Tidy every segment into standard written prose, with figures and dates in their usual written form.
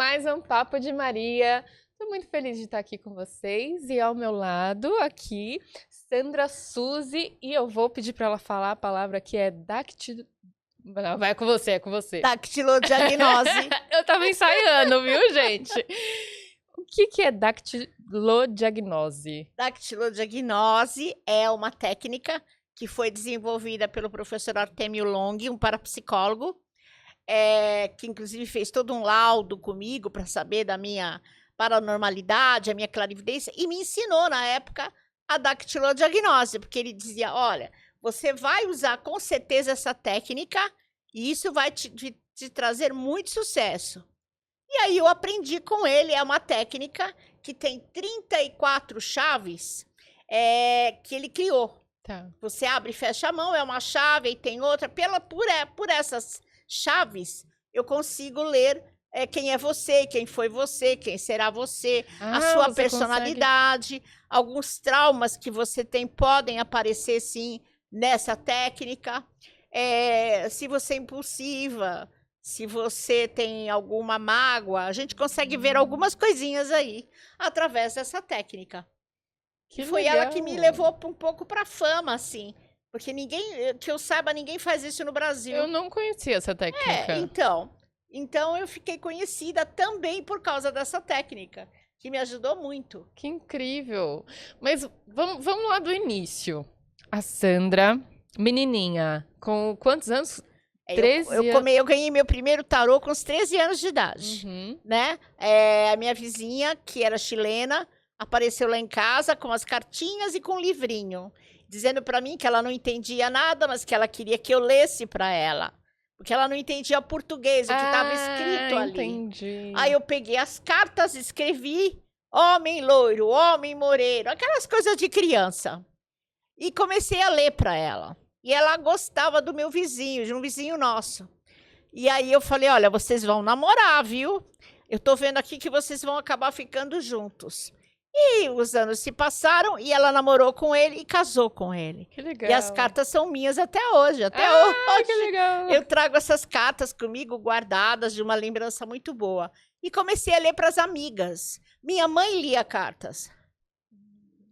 mais um Papo de Maria. Estou muito feliz de estar aqui com vocês e ao meu lado aqui, Sandra Suzy, e eu vou pedir para ela falar a palavra que é Não, vai com você, é com você. Dactilodiagnose. Eu tava ensaiando, viu, gente? O que é dactilodiagnose? Dactilodiagnose é uma técnica que foi desenvolvida pelo professor Artemio Long, um parapsicólogo, que inclusive fez todo um laudo comigo para saber da minha paranormalidade, a minha clarividência, e me ensinou na época a dactilodiagnose, porque ele dizia, olha, você vai usar com certeza essa técnica e isso vai te trazer muito sucesso. E aí eu aprendi com ele, é uma técnica que tem 34 chaves que ele criou. Tá. Você abre e fecha a mão, é uma chave e tem outra. Por essas chaves, eu consigo ler quem é você, quem foi você, quem será você, a sua personalidade. Alguns traumas que você tem podem aparecer, sim, nessa técnica. Se você é impulsiva, se você tem alguma mágoa, a gente consegue ver algumas coisinhas aí através dessa técnica. Que foi legal. Ela que me levou um pouco para a fama, assim. Porque ninguém, que eu saiba, ninguém faz isso no Brasil. Eu não conhecia essa técnica. Então eu fiquei conhecida também por causa dessa técnica, que me ajudou muito. Que incrível. Mas vamos lá do início. A Sandra, menininha, com quantos anos? 13 eu ganhei meu primeiro tarô com uns 13 anos de idade, né? A minha vizinha, que era chilena, apareceu lá em casa com as cartinhas e com um livrinho, dizendo para mim que ela não entendia nada, mas que ela queria que eu lesse para ela, porque ela não entendia português, o que estava escrito ali. Entendi. Aí eu peguei as cartas, escrevi homem loiro, homem moreno, aquelas coisas de criança, e comecei a ler para ela. E ela gostava do meu vizinho, de um vizinho nosso. E aí eu falei, olha, vocês vão namorar, viu? Eu tô vendo aqui que vocês vão acabar ficando juntos. E os anos se passaram e ela namorou com ele e casou com ele. Que legal. E as cartas são minhas até hoje. Até hoje. Que legal. Eu trago essas cartas comigo guardadas de uma lembrança muito boa. E comecei a ler para as amigas. Minha mãe lia cartas.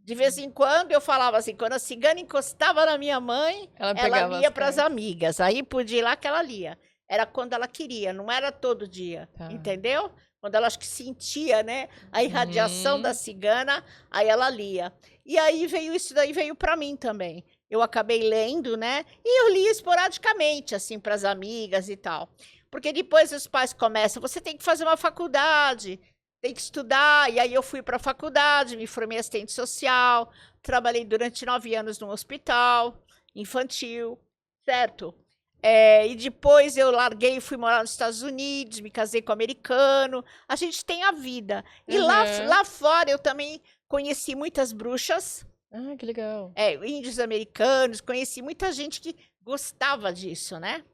De vez em quando eu falava assim, quando a cigana encostava na minha mãe, ela lia para as amigas. Aí podia ir lá que ela lia. Era quando ela queria, não era todo dia, entendeu? Quando ela acho que sentia, né, a irradiação da cigana, aí ela lia. E aí isso daí veio para mim também. Eu acabei lendo, né? E eu lia esporadicamente, assim, para as amigas e tal. Porque depois os pais começam, você tem que fazer uma faculdade, tem que estudar, e aí eu fui para a faculdade, me formei assistente social, trabalhei durante 9 anos num hospital infantil, certo? E depois eu larguei e fui morar nos Estados Unidos, me casei com um americano, a gente tem a vida. E lá fora eu também conheci muitas bruxas. Ah, que legal. Índios americanos, conheci muita gente que gostava disso, né?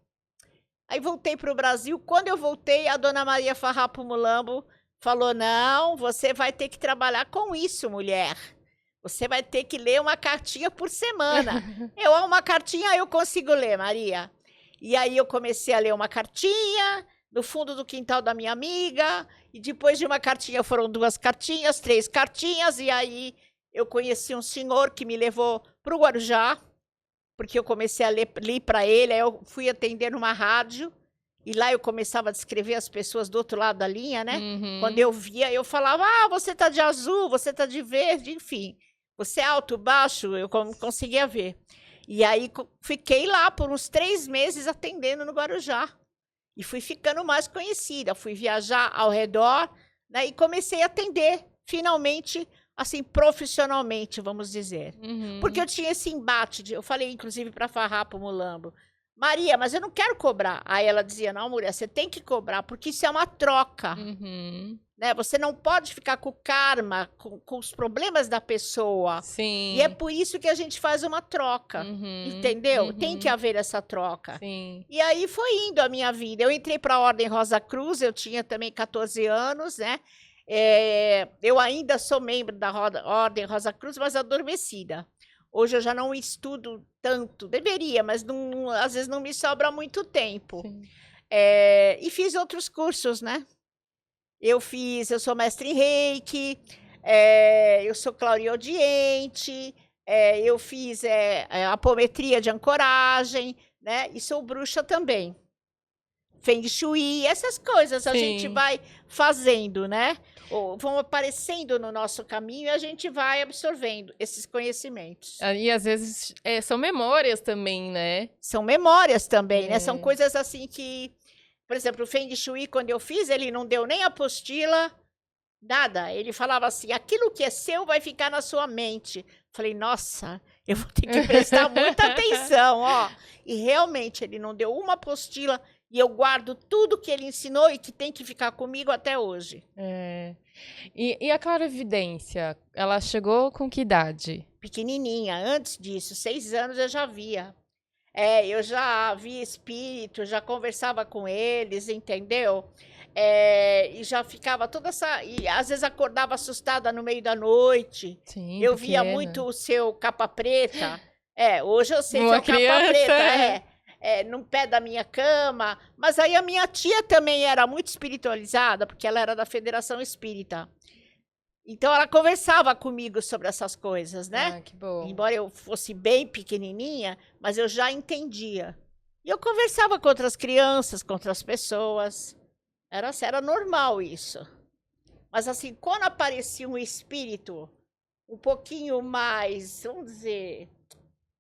Aí voltei para o Brasil, quando eu voltei, a dona Maria Farrapo Mulambo falou, não, você vai ter que trabalhar com isso, mulher. Você vai ter que ler uma cartinha por semana. Uma cartinha eu consigo ler, Maria. E aí eu comecei a ler uma cartinha no fundo do quintal da minha amiga. E depois de uma cartinha foram 2 cartinhas, 3 cartinhas. E aí eu conheci um senhor que me levou para o Guarujá. Porque eu comecei a ler para ele. Aí eu fui atender numa rádio. E lá eu começava a descrever as pessoas do outro lado da linha, né? Quando eu via, eu falava, você tá de azul, você tá de verde, enfim. Você é alto, baixo, eu conseguia ver. E aí fiquei lá por uns 3 meses atendendo no Guarujá. E fui ficando mais conhecida, fui viajar ao redor, né? E comecei a atender, finalmente, assim, profissionalmente, vamos dizer. Porque eu tinha esse embate, eu falei, inclusive, para Farrapo Mulambo, Maria, mas eu não quero cobrar. Aí ela dizia, não, mulher, você tem que cobrar, porque isso é uma troca. Né? Você não pode ficar com o karma, com os problemas da pessoa. Sim. E é por isso que a gente faz uma troca, entendeu? Tem que haver essa troca. Sim. E aí foi indo a minha vida. Eu entrei para a Ordem Rosa Cruz, eu tinha também 14 anos, né? Eu ainda sou membro da Ordem Rosa Cruz, mas adormecida. Hoje eu já não estudo tanto, deveria, mas não, às vezes não me sobra muito tempo. E fiz outros cursos, né? Eu sou mestre em Reiki, eu sou clareaudiente, eu fiz apometria de ancoragem, né? E sou bruxa também. Feng Shui, essas coisas a gente Sim. vai fazendo, né? Ou vão aparecendo no nosso caminho e a gente vai absorvendo esses conhecimentos. E às vezes são memórias também, né? São memórias também, né? São É. coisas assim que, por exemplo, o Feng Shui, quando eu fiz, ele não deu nem apostila, nada. Ele falava assim: aquilo que é seu vai ficar na sua mente. Falei, nossa, eu vou ter que prestar muita atenção, ó. E realmente ele não deu uma apostila e eu guardo tudo que ele ensinou e que tem que ficar comigo até hoje. É. E a clarividência, ela chegou com que idade? Pequenininha, antes disso, 6 anos eu já via. Eu já via espírito, já conversava com eles, entendeu? E já ficava toda essa. E às vezes acordava assustada no meio da noite. Sim, Eu via pequena. muito o seu capa preta. Hoje eu sei que Uma é o capa criança. preta, no pé da minha cama. Mas aí a minha tia também era muito espiritualizada, porque ela era da Federação Espírita. Então ela conversava comigo sobre essas coisas, né? Ah, que bom. Embora eu fosse bem pequenininha, mas eu já entendia. E eu conversava com outras crianças, com outras pessoas. Era normal isso. Mas assim, quando aparecia um espírito um pouquinho mais, vamos dizer,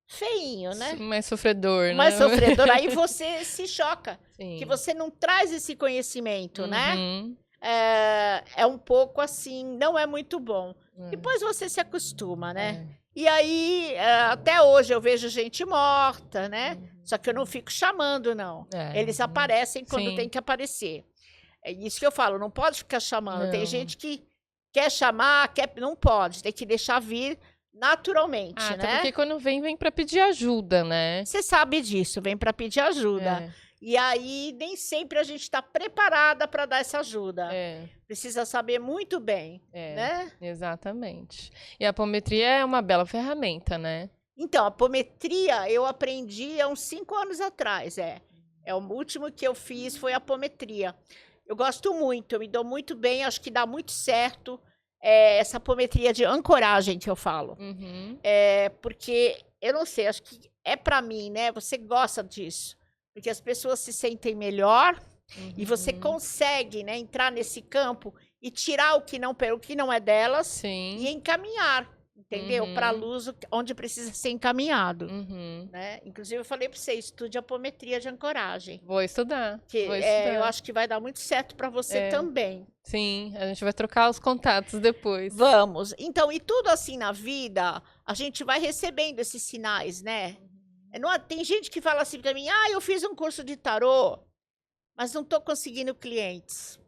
feinho, né? Mais sofredor, Mais né? sofredor, aí você se choca. Sim. Que você não traz esse conhecimento, né? Uhum. É um pouco assim, não é muito bom. Depois você se acostuma, né? E aí, até hoje eu vejo gente morta, né? Só que eu não fico chamando, não. Eles aparecem quando Sim. tem que aparecer. É isso que eu falo, não pode ficar chamando. Tem Não. gente que quer chamar, não pode, tem que deixar vir naturalmente, Até né? porque quando vem pra pedir ajuda, né? Você sabe disso, vem para pedir ajuda. E aí, nem sempre a gente está preparada para dar essa ajuda. Precisa saber muito bem, né? Exatamente. E a apometria é uma bela ferramenta, né? Então, a apometria eu aprendi há uns 5 anos atrás, o último que eu fiz foi a apometria. Eu gosto muito, eu me dou muito bem, acho que dá muito certo essa apometria de ancoragem que eu falo. Uhum. Porque, eu não sei, acho que é para mim, né? Você gosta disso. Porque as pessoas se sentem melhor e você consegue, né, entrar nesse campo e tirar o que não é delas. Sim. E encaminhar, entendeu? Para a luz onde precisa ser encaminhado. Né? Inclusive, eu falei para você, estude apometria de ancoragem. Vou estudar. Eu acho que vai dar muito certo para você também. Sim, a gente vai trocar os contatos depois. Vamos. Então, e tudo assim na vida, a gente vai recebendo esses sinais, né? Tem gente que fala assim para mim, eu fiz um curso de tarô, mas não estou conseguindo clientes.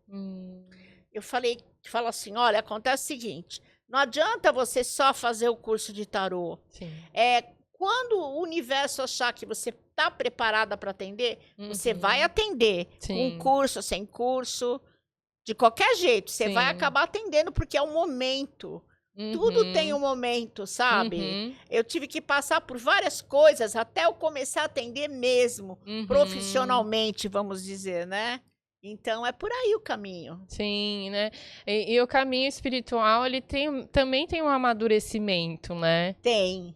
Eu falo assim, olha, acontece o seguinte, não adianta você só fazer o curso de tarô. Sim. Quando o universo achar que você está preparada para atender, você vai atender. Com curso, sem curso, de qualquer jeito, você vai acabar atendendo, porque é um momento. Tudo tem um momento, sabe? Eu tive que passar por várias coisas até eu começar a atender mesmo, profissionalmente, vamos dizer, né? Então, é por aí o caminho. Sim, né? E o caminho espiritual, ele também tem um amadurecimento, né? Tem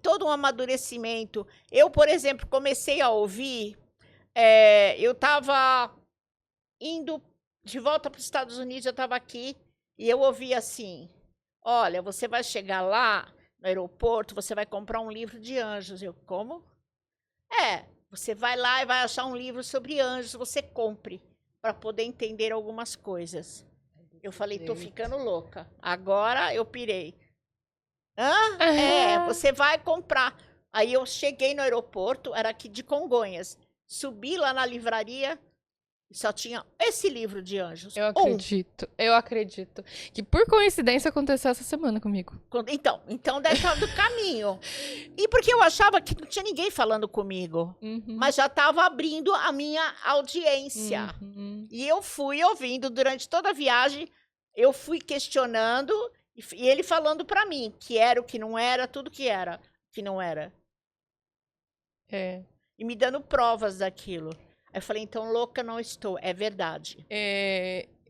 todo um amadurecimento. Eu, por exemplo, comecei a ouvir, eu estava indo de volta para os Estados Unidos, eu estava aqui, e eu ouvi assim, olha, você vai chegar lá no aeroporto, você vai comprar um livro de anjos. Eu, como? Você vai lá e vai achar um livro sobre anjos, você compre, para poder entender algumas coisas. Eu falei, tô ficando louca. Agora eu pirei. Você vai comprar. Aí eu cheguei no aeroporto, era aqui de Congonhas. Subi lá na livraria e só tinha esse livro de anjos. Eu acredito. Que por coincidência aconteceu essa semana comigo. Então deve estar do caminho. E porque eu achava que não tinha ninguém falando comigo. Mas já estava abrindo a minha audiência. E eu fui ouvindo durante toda a viagem, eu fui questionando e ele falando para mim que era o que não era, tudo que era, que não era. E me dando provas daquilo. Aí eu falei, então louca não estou, é verdade.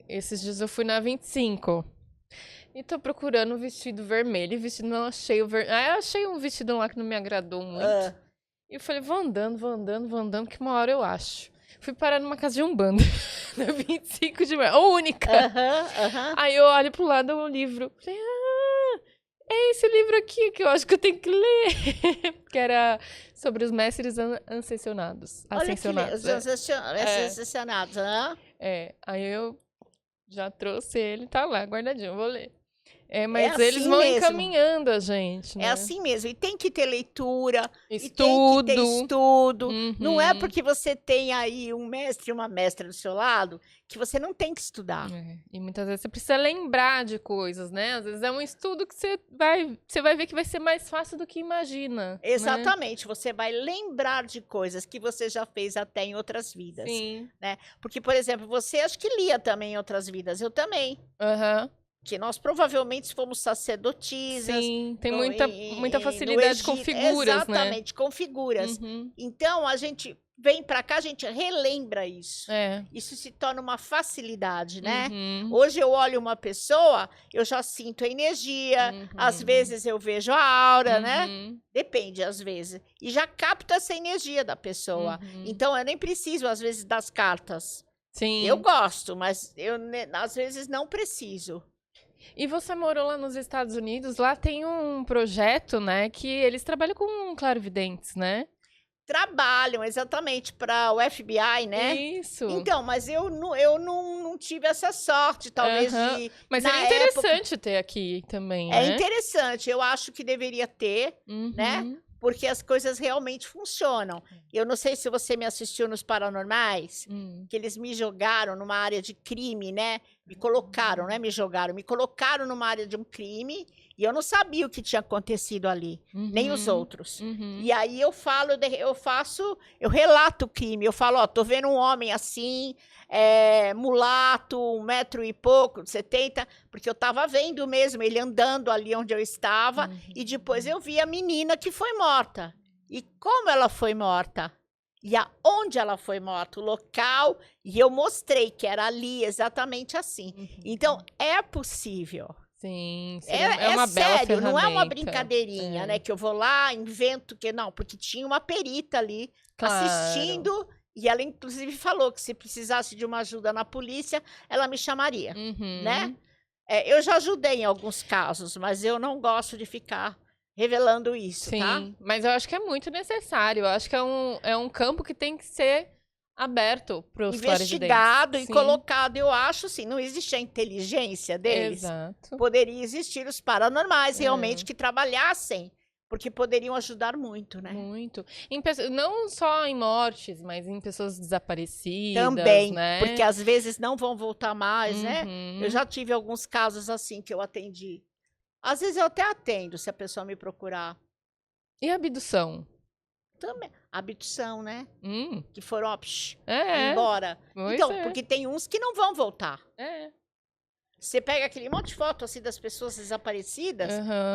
esses dias eu fui na 25 e tô procurando um vestido vermelho. E vestido não achei o vermelho. Aí eu achei um vestido lá que não me agradou muito. E eu falei, vou andando, que uma hora eu acho. Fui parar numa casa de Umbanda, na 25 de maio, única. Aí eu olho pro lado um livro. Falei, é esse livro aqui que eu acho que eu tenho que ler. Que era sobre os mestres ascensionados. Ascensionados. Ascensionados, né? Aí eu já trouxe ele, tá lá, guardadinho, vou ler. Mas assim eles vão mesmo. Encaminhando a gente, né? É assim mesmo. E tem que ter leitura. Estudo. E tem que ter estudo. Não é porque você tem aí um mestre e uma mestra do seu lado que você não tem que estudar. E muitas vezes você precisa lembrar de coisas, né? Às vezes é um estudo que você vai ver que vai ser mais fácil do que imagina. Exatamente. Né? Você vai lembrar de coisas que você já fez até em outras vidas. Sim. Né? Porque, por exemplo, você acho que lia também em outras vidas. Eu também. Que nós provavelmente fomos sacerdotisas. Sim, tem muita facilidade com figuras, exatamente, com figuras. Então, a gente vem pra cá, a gente relembra isso. Isso se torna uma facilidade, né? Hoje eu olho uma pessoa, eu já sinto a energia, às vezes eu vejo a aura, né? Depende, às vezes. E já capto essa energia da pessoa. Então, eu nem preciso, às vezes, das cartas. Sim. Eu gosto, mas eu, às vezes, não preciso. E você morou lá nos Estados Unidos, lá tem um projeto, né, que eles trabalham com clarividentes, né? Trabalham, exatamente, para o FBI, né? Isso. Então, mas eu não tive essa sorte, talvez, de... Mas é interessante ter aqui também, né? É interessante, eu acho que deveria ter, né? Porque as coisas realmente funcionam. Eu não sei se você me assistiu nos Paranormais, que eles me jogaram numa área de crime, né? Me colocaram, né? Me colocaram numa área de um crime e eu não sabia o que tinha acontecido ali, nem os outros. E aí eu eu relato o crime, eu falo, ó, tô vendo um homem assim, mulato, 1 metro e pouco, 70, porque eu tava vendo mesmo ele andando ali onde eu estava, e depois eu vi a menina que foi morta. E como ela foi morta? E aonde ela foi morta, o local, e eu mostrei que era ali, exatamente assim. Então, é possível. Sim, é uma bela sério, não é uma ferramenta. brincadeirinha, né? Que eu vou lá, invento, não, porque tinha uma perita ali, assistindo, e ela inclusive falou que se precisasse de uma ajuda na polícia, ela me chamaria, né? Eu já ajudei em alguns casos, mas eu não gosto de ficar revelando isso, tá? Sim, mas eu acho que é muito necessário. Eu acho que é um campo que tem que ser aberto para os investigado e colocado, eu acho, assim, não existe a inteligência deles. Exato. Poderia existir os paranormais, realmente, que trabalhassem, porque poderiam ajudar muito, né? Muito. Não só em mortes, mas em pessoas desaparecidas, também, né? Porque às vezes não vão voltar mais, né? Eu já tive alguns casos assim que eu atendi. Às vezes eu até atendo, se a pessoa me procurar. E abdução? Também. Abdução, né? Que foram, ó, embora. Pois então, porque tem uns que não vão voltar. Você pega aquele monte de foto assim das pessoas desaparecidas,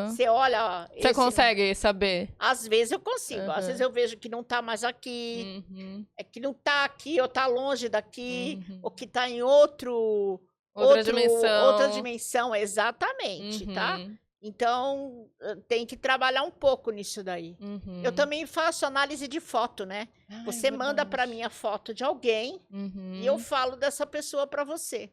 você olha... Você consegue saber? Às vezes eu consigo, às vezes eu vejo que não tá mais aqui, é que não tá aqui, ou tá longe daqui, ou que tá em outra dimensão, exatamente, tá? Então, tem que trabalhar um pouco nisso daí. Eu também faço análise de foto, né? Você manda para mim a foto de alguém e eu falo dessa pessoa para você.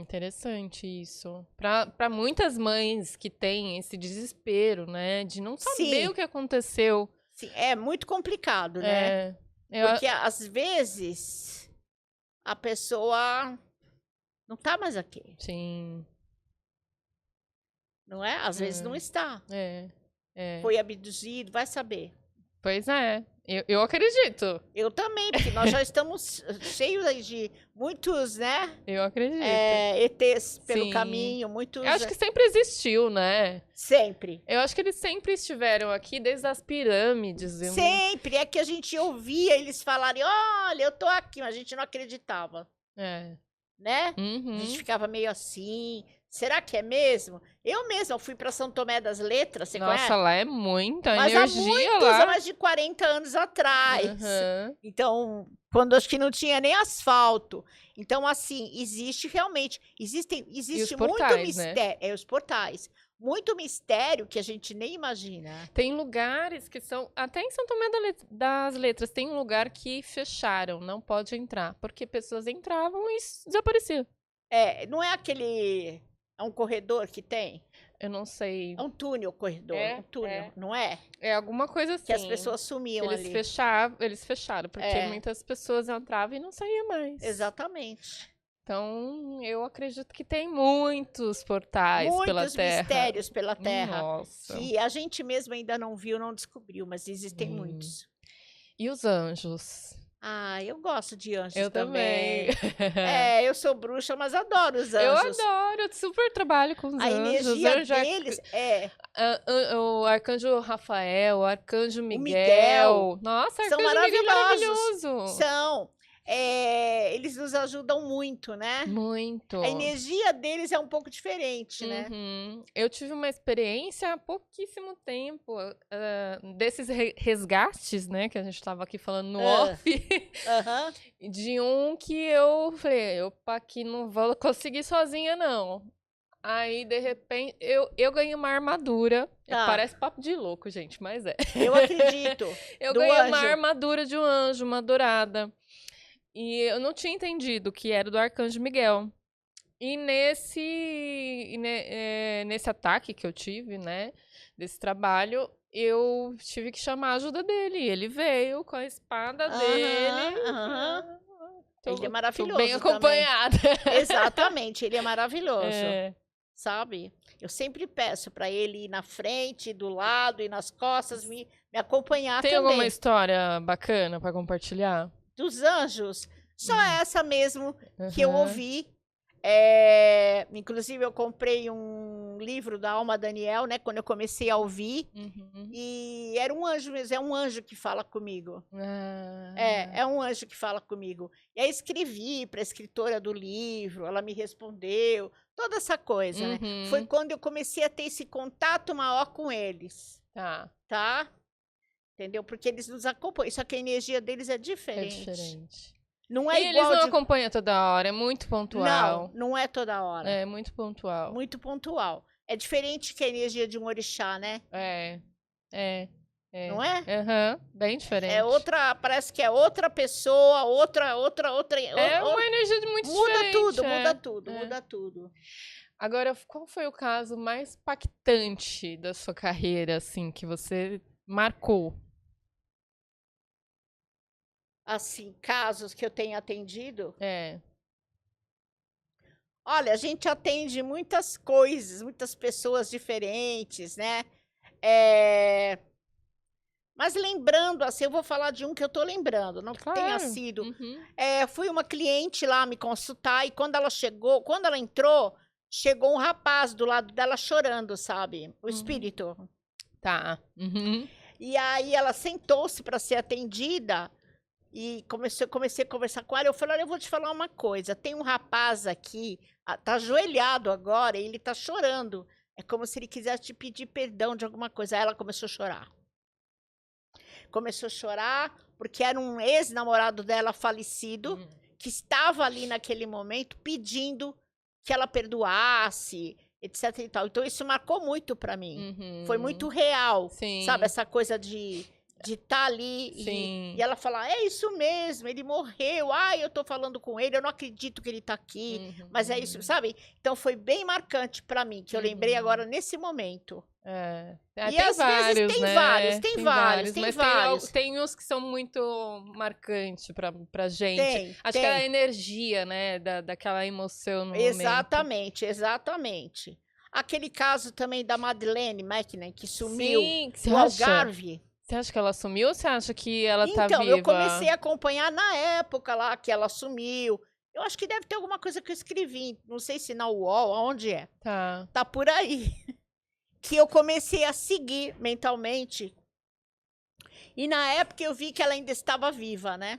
Interessante isso. Para muitas mães que têm esse desespero, né? De não saber o que aconteceu. Sim, é muito complicado, né? Porque às vezes a pessoa não tá mais aqui. Sim. Não é? Às vezes não está. Foi abduzido, vai saber. Pois é. Eu acredito. Eu também, porque nós já estamos cheios de muitos, né? Eu acredito. ETs pelo caminho, muitos... Eu acho que sempre existiu, né? Sempre. Eu acho que eles sempre estiveram aqui, desde as pirâmides. Sempre. É que a gente ouvia eles falarem, olha, eu tô aqui, mas a gente não acreditava. né? A Uhum. gente ficava meio assim. Será que é mesmo? Eu mesma fui para São Tomé das Letras, você conhece? Nossa, lá é muita Mas há energia lá. mais de 40 anos atrás. Aham. Então, quando acho que não tinha nem asfalto. Então, assim, existe realmente, existe muito portais, né? mistério. É, os portais. Muito mistério que a gente nem imagina. Tem lugares que são. Até em São Tomé das Letras, tem um lugar que fecharam, não pode entrar. Porque pessoas entravam e desapareciam. É, não é aquele. É um corredor que tem? Eu não sei. É um túnel, corredor. É, Um túnel, é. não é? É alguma coisa assim. Que as pessoas sumiam Eles ali. fecharam, porque É. muitas pessoas entravam e não saíam mais. Exatamente. Então, eu acredito que tem muitos portais pela Muitos Terra. mistérios pela Terra. Nossa. Que a gente mesmo ainda não viu, não descobriu, mas existem muitos. E os anjos? Ah, eu gosto de anjos Eu também. É, eu sou bruxa, mas adoro os Eu anjos. adoro, eu super trabalho com os A anjos. energia Anjo deles é. o arcanjo Rafael, o arcanjo Miguel. Miguel. Nossa, São arcanjo Miguel é maravilhosos. maravilhoso. São. É, eles nos ajudam muito, né? Muito. A energia deles é um pouco diferente, né? Uhum. Eu tive uma experiência há pouquíssimo tempo desses resgates, né, que a gente estava aqui falando no off, Aham. de um que eu falei, opa, aqui não vou conseguir sozinha, não. Aí, de repente, eu ganhei uma armadura. Tá. Parece papo de louco, gente, mas é. Eu acredito. Eu Do ganhei uma anjo. armadura de um anjo, uma dourada. E eu não tinha entendido que era do arcanjo Miguel. E nesse ataque que eu tive, né, desse trabalho, eu tive que chamar a ajuda dele. E ele veio com a espada dele. Aham. Ele é Tô maravilhoso bem acompanhada. Exatamente, ele é maravilhoso. É. Sabe? Eu sempre peço para ele ir na frente, do lado e nas costas, me acompanhar Tem também. alguma história bacana para compartilhar? Dos anjos, só essa mesmo que eu Aham. ouvi. Inclusive, eu comprei um livro da Alma Daniel, né? Quando eu comecei a ouvir. Uhum. E era um anjo mesmo, é um anjo que fala comigo. Ah. É um anjo que fala comigo. E aí escrevi para a escritora do livro, ela me respondeu, toda essa coisa, né? Uhum. Foi quando eu comecei a ter esse contato maior com eles, Tá. tá? Entendeu? Porque eles nos acompanham, só que a energia deles é É diferente. diferente. Não é E eles igual não de... acompanham toda hora, é muito pontual. Não é toda hora. É muito pontual. Muito pontual. É diferente que a energia de um orixá, né? É. Não é? Aham, bem diferente. É outra, parece que é outra pessoa, outra. É uma energia muito diferente. Muda tudo. Agora, qual foi o caso mais impactante da sua carreira, assim, que você marcou? Assim, casos que eu tenho atendido. É. Olha, a gente atende muitas coisas, muitas pessoas diferentes, né? Mas lembrando, assim, eu vou falar de um que eu tô lembrando, não que tenha Claro. sido. Uhum. Fui uma cliente lá me consultar e quando ela entrou, chegou um rapaz do lado dela chorando, sabe? O espírito. Tá. Uhum. E aí ela sentou-se para ser atendida e comecei a conversar com ela. Eu falei, olha, eu vou te falar uma coisa. Tem um rapaz aqui, tá ajoelhado agora, e ele tá chorando. É como se ele quisesse te pedir perdão de alguma coisa. Aí ela começou a chorar. Começou a chorar porque era um ex-namorado dela falecido que estava ali naquele momento pedindo que ela perdoasse, etc e tal. Então isso marcou muito para mim. Foi muito real. Sim. Sabe, essa coisa de estar ali e ela falar, é isso mesmo, ele morreu, eu tô falando com ele, eu não acredito que ele tá aqui, mas é isso, sabe? Então foi bem marcante para mim, que eu lembrei agora nesse momento. E tem às vários, vezes né? Tem vários. Tem uns que são muito marcantes pra gente. Acho que é a energia, né, daquela emoção no momento. Exatamente. Aquele caso também da Madeleine McCann, que sumiu no Algarve. Você acha que ela sumiu ou você acha que ela tá viva? Então, eu comecei a acompanhar na época lá que ela sumiu. Eu acho que deve ter alguma coisa que eu escrevi, não sei se na UOL, aonde é. Tá por aí. Que eu comecei a seguir mentalmente. E na época eu vi que ela ainda estava viva, né?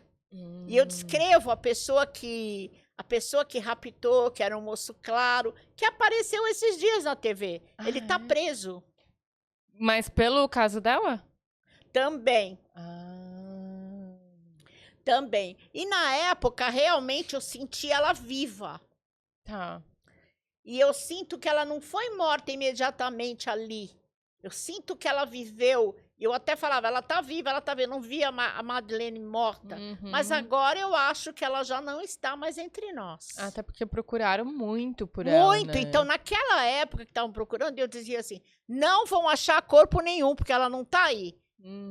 E eu descrevo a pessoa que A pessoa que raptou, que era um moço claro, que apareceu esses dias na TV. Ele tá preso Mas pelo caso dela? também. Ah, Também. E na época, realmente, eu senti ela viva. tá. E eu sinto que ela não foi morta imediatamente ali. Eu sinto que ela viveu. Eu até falava, ela tá viva, ela tá viva. Eu não via a Madeleine morta. Mas agora eu acho que ela já não está mais entre nós. Até porque procuraram muito por ela, Muito. né? Então, naquela época que estavam procurando, eu dizia assim, não vão achar corpo nenhum, porque ela não tá aí.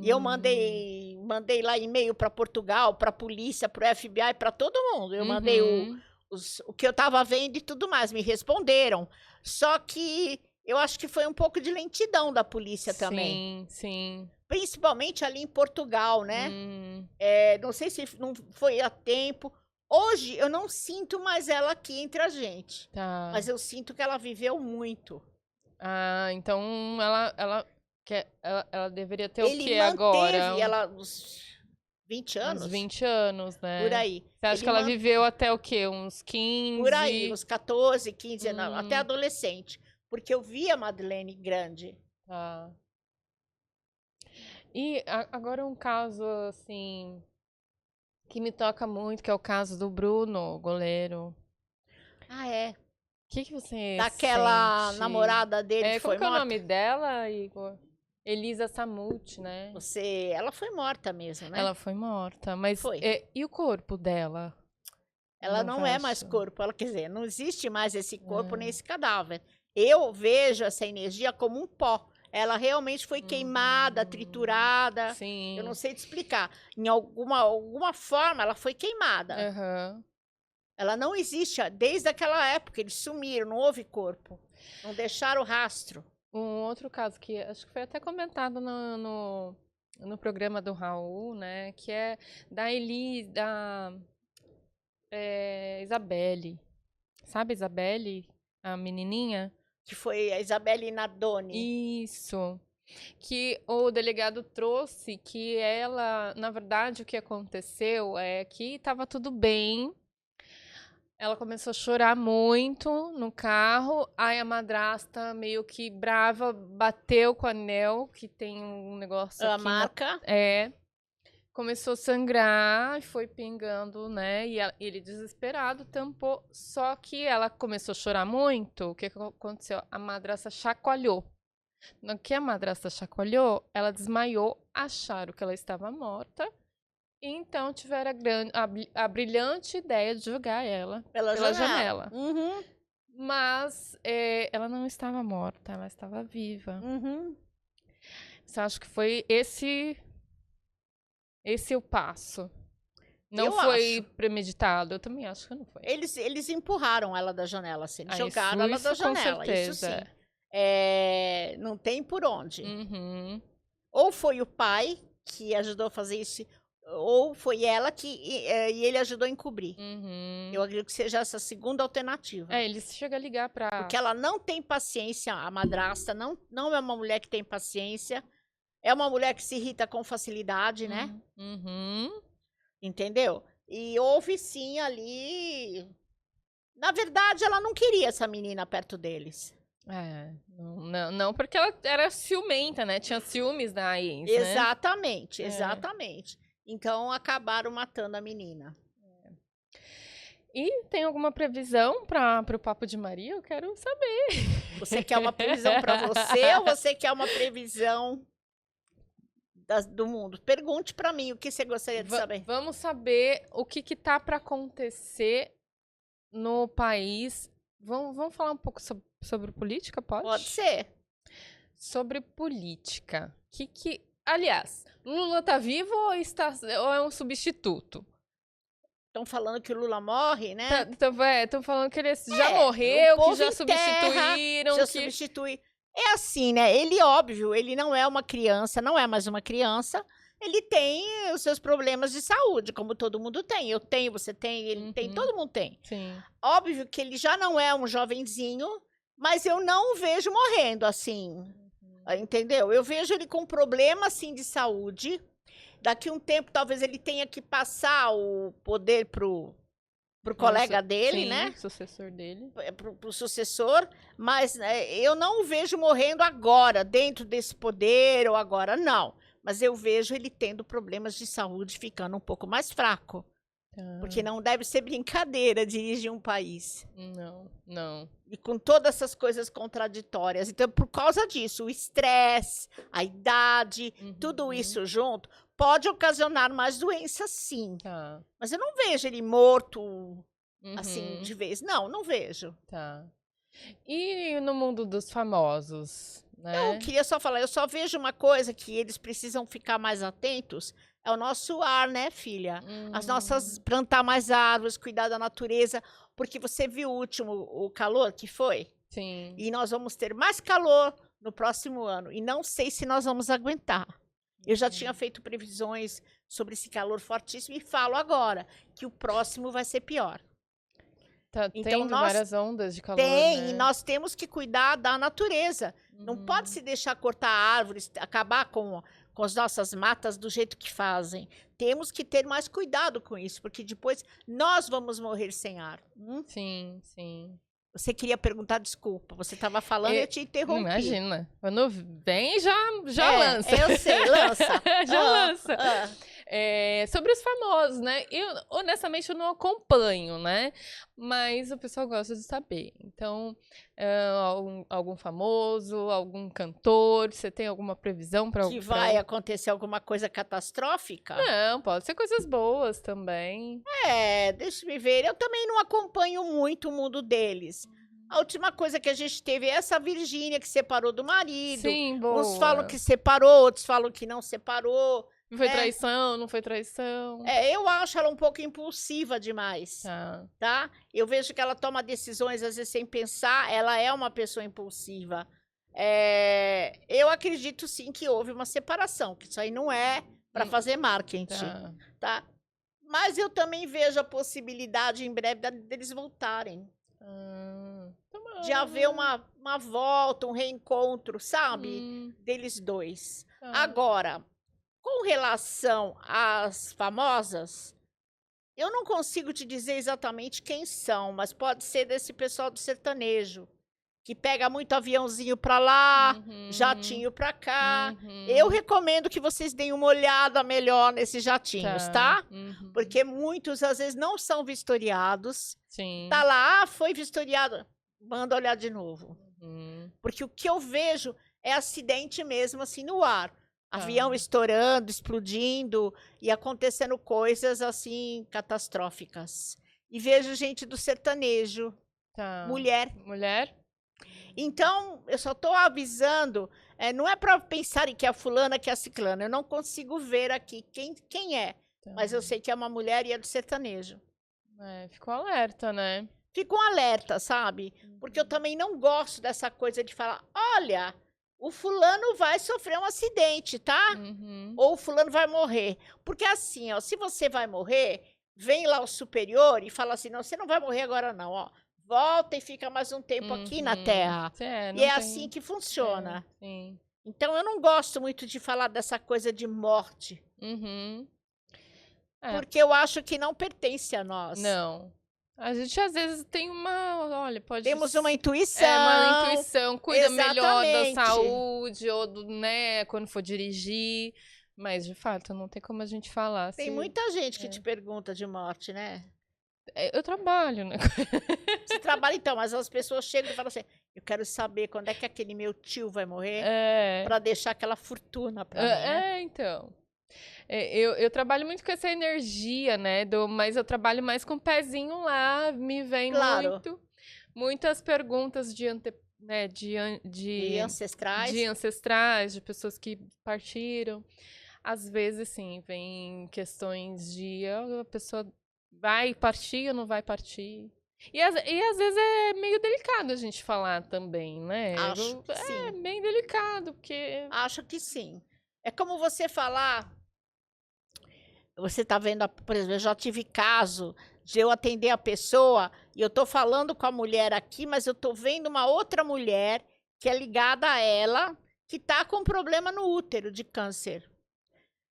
E eu mandei lá e-mail para Portugal, para a polícia, para o FBI, para todo mundo. Eu mandei o que eu estava vendo e tudo mais. Me responderam. Só que eu acho que foi um pouco de lentidão da polícia também. Sim, sim. Principalmente ali em Portugal, né? Não sei se não foi a tempo. Hoje eu não sinto mais ela aqui entre a gente. Tá. Mas eu sinto que ela viveu muito. Ah, então ela deveria ter Ele o quê manteve agora? ela uns 20 anos. Uns 20 anos, né? Por aí. Você acha que ela viveu até o quê? Uns 15? Por aí, uns 14, 15 anos, até adolescente. Porque eu via a Madeleine grande. Tá. E agora um caso, assim, que me toca muito, que é o caso do Bruno, goleiro. Ah, é? O que você Daquela sente? namorada dele que Como foi que é o morta? nome dela, Igor? Elisa Samut, né? Ela foi morta mesmo, né? Ela foi morta, mas Foi. E o corpo dela? Ela Não não é mais acho. corpo. Ela, quer dizer, não existe mais esse corpo nem esse cadáver. Eu vejo essa energia como um pó. Ela realmente foi queimada, triturada. Sim. Eu não sei te explicar. Em alguma forma, ela foi queimada. Aham. Ela não existe desde aquela época. Eles sumiram, não houve corpo. Não deixaram rastro. Um outro caso que acho que foi até comentado no programa do Raul, né? Que é da Isabelle. Sabe a Isabelle? A menininha? Que foi a Isabelle Nardoni. Isso. Que o delegado trouxe que ela, na verdade, o que aconteceu é que estava tudo bem. Ela começou a chorar muito no carro. Aí a madrasta, meio que brava, bateu com o anel, que tem um negócio A aqui. marca. Começou a sangrar, foi pingando, né? E ele desesperado tampou. Só que ela começou a chorar muito. O que aconteceu? A madrasta chacoalhou. No que a madrasta chacoalhou, ela desmaiou, acharam que ela estava morta. E então tiveram a brilhante ideia de jogar ela pela janela. Mas ela não estava morta, ela estava viva. Você acha que foi esse o passo? Não foi premeditado? Eu também acho que não foi. Eles empurraram ela da janela, assim. Eles jogaram ela da janela. Com certeza. Isso sim. Não tem por onde. Ou foi o pai que ajudou a fazer isso, ou foi ela e ele ajudou a encobrir. Eu acredito que seja essa segunda alternativa. Eles chegam a ligar pra... Porque ela não tem paciência, a madrasta não é uma mulher que tem paciência. É uma mulher que se irrita com facilidade, né? Entendeu? E houve sim ali... Na verdade, ela não queria essa menina perto deles. Não, porque ela era ciumenta, né? Tinha ciúmes da ex, Exatamente, exatamente. Então, acabaram matando a menina. E tem alguma previsão para o Papo de Maria? Eu quero saber. Você quer uma previsão para você ou você quer uma previsão do mundo? Pergunte para mim o que você gostaria de saber. Vamos saber o que tá para acontecer no país. Vamos falar um pouco sobre política, pode? Pode ser. Sobre política. Aliás, Lula tá vivo ou é um substituto? Estão falando que o Lula morre, né? Estão falando que ele já morreu, que já substituíram. Substitui. É assim, né? Ele, óbvio, ele não é uma criança, não é mais uma criança. Ele tem os seus problemas de saúde, como todo mundo tem. Eu tenho, você tem, ele tem, todo mundo tem. Sim. Óbvio que ele já não é um jovenzinho, mas eu não o vejo morrendo assim. Entendeu? Eu vejo ele com problema, assim, de saúde. Daqui a um tempo, talvez ele tenha que passar o poder pro pro colega dele, sim, né? Sucessor dele. Pro sucessor, mas eu não o vejo morrendo agora, dentro desse poder ou agora, não. Mas eu vejo ele tendo problemas de saúde, ficando um pouco mais fraco. Porque não deve ser brincadeira dirigir um país. Não, não. E com todas essas coisas contraditórias. Então, por causa disso, o estresse, a idade, tudo isso junto, pode ocasionar mais doenças, sim. Tá. Mas eu não vejo ele morto, assim, de vez. Não, não vejo. Tá. E no mundo dos famosos, né? Eu queria só falar, eu só vejo uma coisa que eles precisam ficar mais atentos, é o nosso ar, né, filha? As nossas, plantar mais árvores, cuidar da natureza, porque você viu o calor que foi? Sim. E nós vamos ter mais calor no próximo ano, e não sei se nós vamos aguentar. Eu já tinha feito previsões sobre esse calor fortíssimo e falo agora que o próximo vai ser pior. Tá Então, tendo várias ondas de calor, Tem, né? e nós temos que cuidar da natureza. Não pode se deixar cortar árvores, acabar com as nossas matas do jeito que fazem. Temos que ter mais cuidado com isso, porque depois nós vamos morrer sem ar. Sim, sim. Você queria perguntar, desculpa, você estava falando e eu te interrompi. Imagina, quando vem, já lança. Eu sei, lança. Já lança. Sobre os famosos, né? Honestamente, eu não acompanho, né? Mas o pessoal gosta de saber. Então, algum famoso, algum cantor, você tem alguma previsão para que vai acontecer alguma coisa catastrófica? Não, pode ser coisas boas também. Deixa eu me ver. Eu também não acompanho muito o mundo deles. A última coisa que a gente teve é essa Virgínia que separou do marido. Sim, boa. Uns falam que separou, outros falam que não separou. Foi traição, não foi traição? Eu acho ela um pouco impulsiva demais, tá? Eu vejo que ela toma decisões, às vezes, sem pensar. Ela é uma pessoa impulsiva. Eu acredito, sim, que houve uma separação, que isso aí não é para fazer marketing, tá? Mas eu também vejo a possibilidade, em breve, deles voltarem. De haver uma volta, um reencontro, sabe? Deles dois. Agora, com relação às famosas, eu não consigo te dizer exatamente quem são, mas pode ser desse pessoal do sertanejo, que pega muito aviãozinho para lá, jatinho para cá. Eu recomendo que vocês deem uma olhada melhor nesses jatinhos, tá? Porque muitos, às vezes, não são vistoriados. Sim. Tá lá, foi vistoriado. Manda olhar de novo. Porque o que eu vejo é acidente mesmo, assim, no ar. Avião estourando, explodindo e acontecendo coisas, assim, catastróficas. E vejo gente do sertanejo. Mulher. Então, eu só estou avisando, não é para pensarem que é a fulana, que é a ciclana. Eu não consigo ver aqui quem é. Mas eu sei que é uma mulher e é do sertanejo. Ficou alerta, né? Fico um alerta, sabe? Porque eu também não gosto dessa coisa de falar, olha, o fulano vai sofrer um acidente, tá? Ou o fulano vai morrer. Porque assim, ó, se você vai morrer, vem lá o superior e fala assim, não, você não vai morrer agora não, ó. Volta e fica mais um tempo aqui na Terra. E é assim que funciona. Então, eu não gosto muito de falar dessa coisa de morte. Porque eu acho que não pertence a nós. Não. A gente, às vezes, tem Temos uma intuição. Uma intuição, cuida melhor da Exatamente. saúde, ou né, quando for dirigir. Mas, de fato, não tem como a gente falar. Tem muita gente que te pergunta de morte, né? Eu trabalho, né? Você trabalha, então, mas as pessoas chegam e falam assim, eu quero saber quando é que aquele meu tio vai morrer para deixar aquela fortuna para mim, né? Então. Eu trabalho muito com essa energia, né? Mas eu trabalho mais com o pezinho lá, me vem muitas perguntas de ancestrais, de pessoas que partiram. Às vezes, sim, vem questões de a pessoa vai partir ou não vai partir. E às vezes é meio delicado a gente falar também, né? Acho que sim. É bem delicado, porque... Acho que sim. É como você falar... Você tá vendo, por exemplo, eu já tive caso de eu atender a pessoa e eu tô falando com a mulher aqui, mas eu tô vendo uma outra mulher que é ligada a ela, que tá com problema no útero de câncer.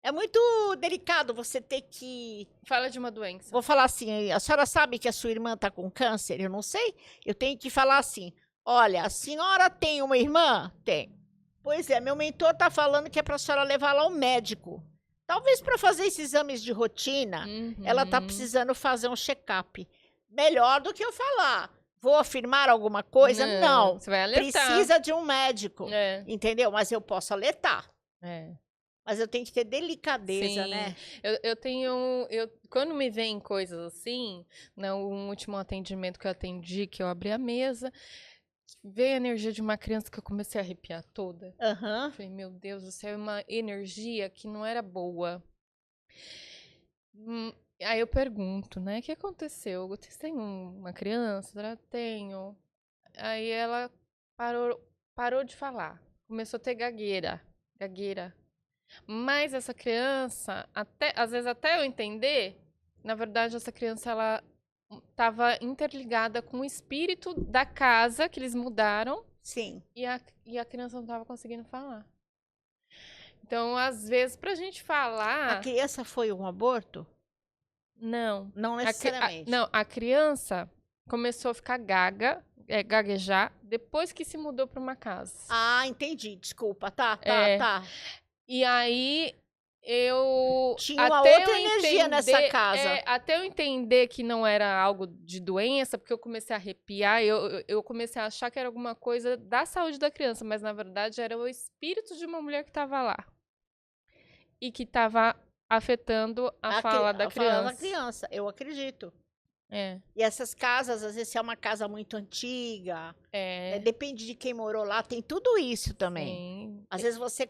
É muito delicado você ter que... Fala de uma doença. Vou falar assim, a senhora sabe que a sua irmã está com câncer? Eu não sei. Eu tenho que falar assim, olha, a senhora tem uma irmã? Tem. Pois é, meu mentor está falando que é para a senhora levar lá ao médico. Talvez para fazer esses exames de rotina, ela está precisando fazer um check-up. Melhor do que eu falar. Vou afirmar alguma coisa? Não. Você vai alertar. Precisa de um médico. Entendeu? Mas eu posso alertar. Mas eu tenho que ter delicadeza, Sim. né? Quando me vem coisas assim, no último atendimento que eu atendi, que eu abri a mesa, veio a energia de uma criança que eu comecei a arrepiar toda. Falei, meu Deus, isso é uma energia que não era boa. Aí eu pergunto, né, o que aconteceu? Vocês têm uma criança? Ela tenho. Aí ela parou de falar. Começou a ter gagueira. Mas essa criança, às vezes até eu entender, na verdade essa criança ela estava interligada com o espírito da casa que eles mudaram. Sim. E a criança não estava conseguindo falar. Então, às vezes, pra gente falar... A criança foi um aborto? Não. Não necessariamente. Não, a criança começou a ficar gaguejar, depois que se mudou para uma casa. Ah, entendi. Desculpa. Tá. E aí, eu... Tinha uma outra energia nessa casa. Até eu entender que não era algo de doença, porque eu comecei a arrepiar, eu comecei a achar que era alguma coisa da saúde da criança, mas, na verdade, era o espírito de uma mulher que estava lá. E que estava afetando a fala da criança. Eu acredito. É. E essas casas, às vezes, se é uma casa muito antiga, depende de quem morou lá, tem tudo isso também. Sim. Às vezes você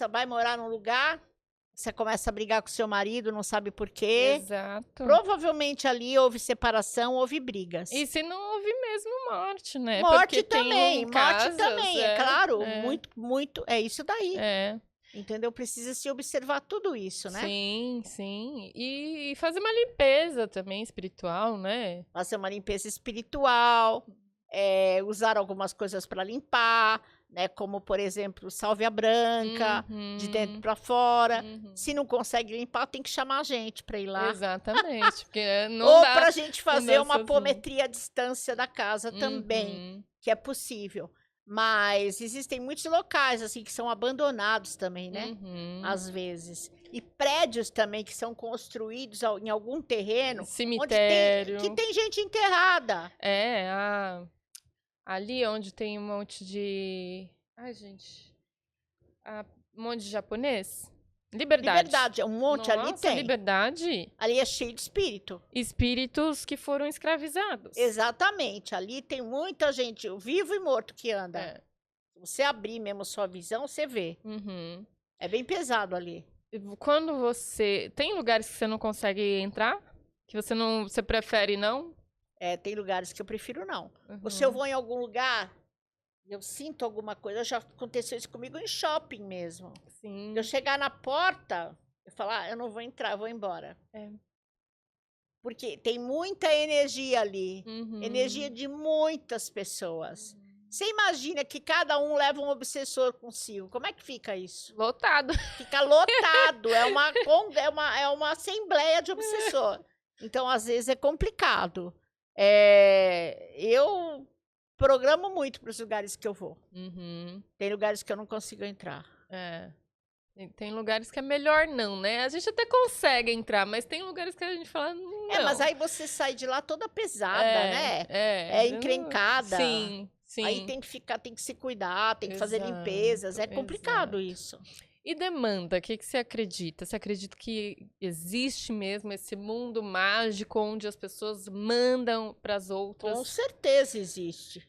vai morar num lugar, você começa a brigar com seu marido, não sabe por quê. Exato. Provavelmente ali houve separação, houve brigas. E se não houve mesmo morte, né? Morte Porque também, tem casas, morte também, é claro. Muito, é isso daí. Entendeu? Precisa se observar tudo isso, né? Sim. E fazer uma limpeza também espiritual, né? Fazer uma limpeza espiritual, usar algumas coisas para limpar, né? Como, por exemplo, sálvia branca, de dentro para fora. Se não consegue limpar, tem que chamar a gente para ir lá. Exatamente. Porque não Ou dá, para a gente fazer uma sozinho. apometria à distância da casa também, que é possível. Mas existem muitos locais, assim, que são abandonados também, né? Às vezes. E prédios também que são construídos em algum terreno. Cemitério. Que tem gente enterrada. Ali onde tem um monte de... Ai, gente. Um monte de japonês. Liberdade. Um monte. Nossa, ali tem. Liberdade. Ali é cheio de espírito. Espíritos que foram escravizados. Exatamente. Ali tem muita gente, vivo e morto, que anda. Se você abrir mesmo sua visão, você vê. É bem pesado ali. Quando você... Tem lugares que você não consegue entrar? Que você prefere não? Tem lugares que eu prefiro não. Ou se eu vou em algum lugar... Eu sinto alguma coisa, já aconteceu isso comigo em shopping mesmo. Sim. Eu chegar na porta, eu falar, eu não vou entrar, eu vou embora. Porque tem muita energia ali, energia de muitas pessoas. Você imagina que cada um leva um obsessor consigo, como é que fica isso? Lotado. Fica lotado, é uma assembleia de obsessor. Então, às vezes, é complicado. Eu... programo muito para os lugares que eu vou. Tem lugares que eu não consigo entrar. Tem lugares que é melhor não, né? A gente até consegue entrar, mas tem lugares que a gente fala, não. Mas aí você sai de lá toda pesada, né? Encrencada. Sim. Aí tem que se cuidar, tem que fazer limpezas. É complicado isso. E demanda, o que você acredita? Você acredita que existe mesmo esse mundo mágico onde as pessoas mandam para as outras? Com certeza existe.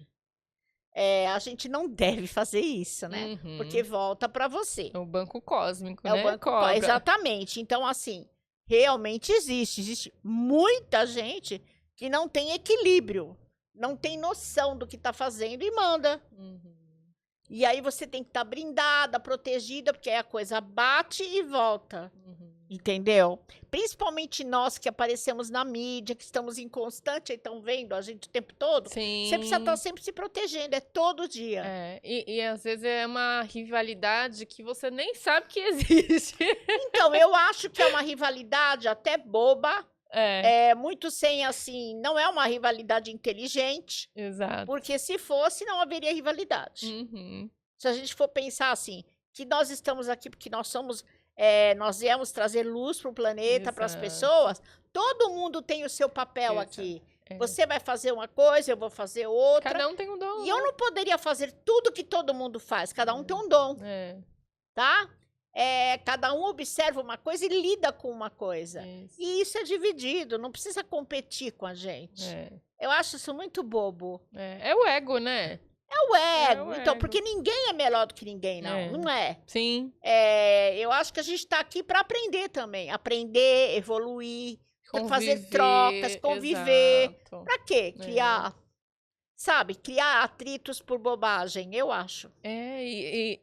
A gente não deve fazer isso, né? Porque volta para você. É o banco cósmico, né? É o banco cósmico, exatamente. Então, assim, realmente existe muita gente que não tem equilíbrio, não tem noção do que está fazendo e manda. E aí você tem que estar blindada, protegida, porque aí a coisa bate e volta. Entendeu? Principalmente nós que aparecemos na mídia, que estamos em constante, estão vendo a gente o tempo todo. Você precisa estar Sim. sempre se protegendo, é todo dia. É, e às vezes é uma rivalidade que você nem sabe que existe. Então, eu acho que é uma rivalidade até boba, É, muito sem, assim, não é uma rivalidade inteligente, exato. porque se fosse, não haveria rivalidade. Uhum, Se a gente for pensar assim, que nós estamos aqui porque nós somos, nós viemos trazer luz para o planeta, para as exato. pessoas, todo mundo tem o seu papel Exato. aqui. É. Você vai fazer uma coisa, eu vou fazer outra. Cada um tem um dom, E eu né? não poderia fazer tudo que todo mundo faz, cada um tem um dom, É, tá? Cada um observa uma coisa e lida com uma coisa. isso. E isso é dividido, não precisa competir com a gente. É, Eu acho isso muito bobo. é o ego, né? É o É ego. o Então, ego. porque ninguém é melhor do que ninguém, não. É. Não é. Sim, Eu acho que a gente está aqui para aprender também. Aprender, evoluir, pra fazer conviver, trocas, conviver. exato. Para quê? Criar, sabe? Criar atritos por bobagem, eu acho.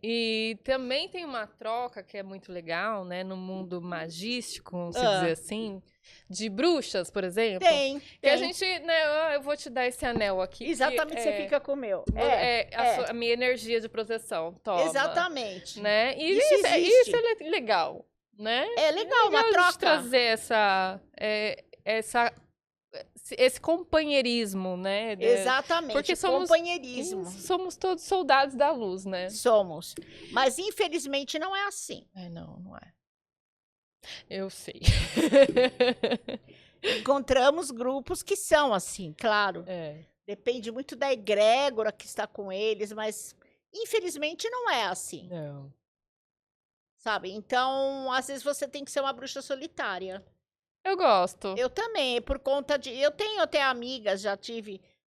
E também tem uma troca que é muito legal, né? No mundo magístico, vamos se Ah. dizer assim, de bruxas, por exemplo. Tem, Que a tem. gente, né, eu vou te dar esse anel aqui. que Exatamente, você fica com o meu. a minha energia de proteção, toma. Exatamente. Né? E Isso isso existe. é legal, né? É legal, uma a gente troca. trazer esse companheirismo, né? Exatamente, porque companheirismo. somos todos soldados da luz, né? Somos. Mas, infelizmente, não é assim. Não é. Eu sei. Encontramos grupos que são assim, claro. É. Depende muito da egrégora que está com eles, mas, infelizmente, não é assim, Não. sabe? Então, às vezes, você tem que ser uma bruxa solitária. Eu gosto. Eu também, por conta de... Eu tenho até amigas,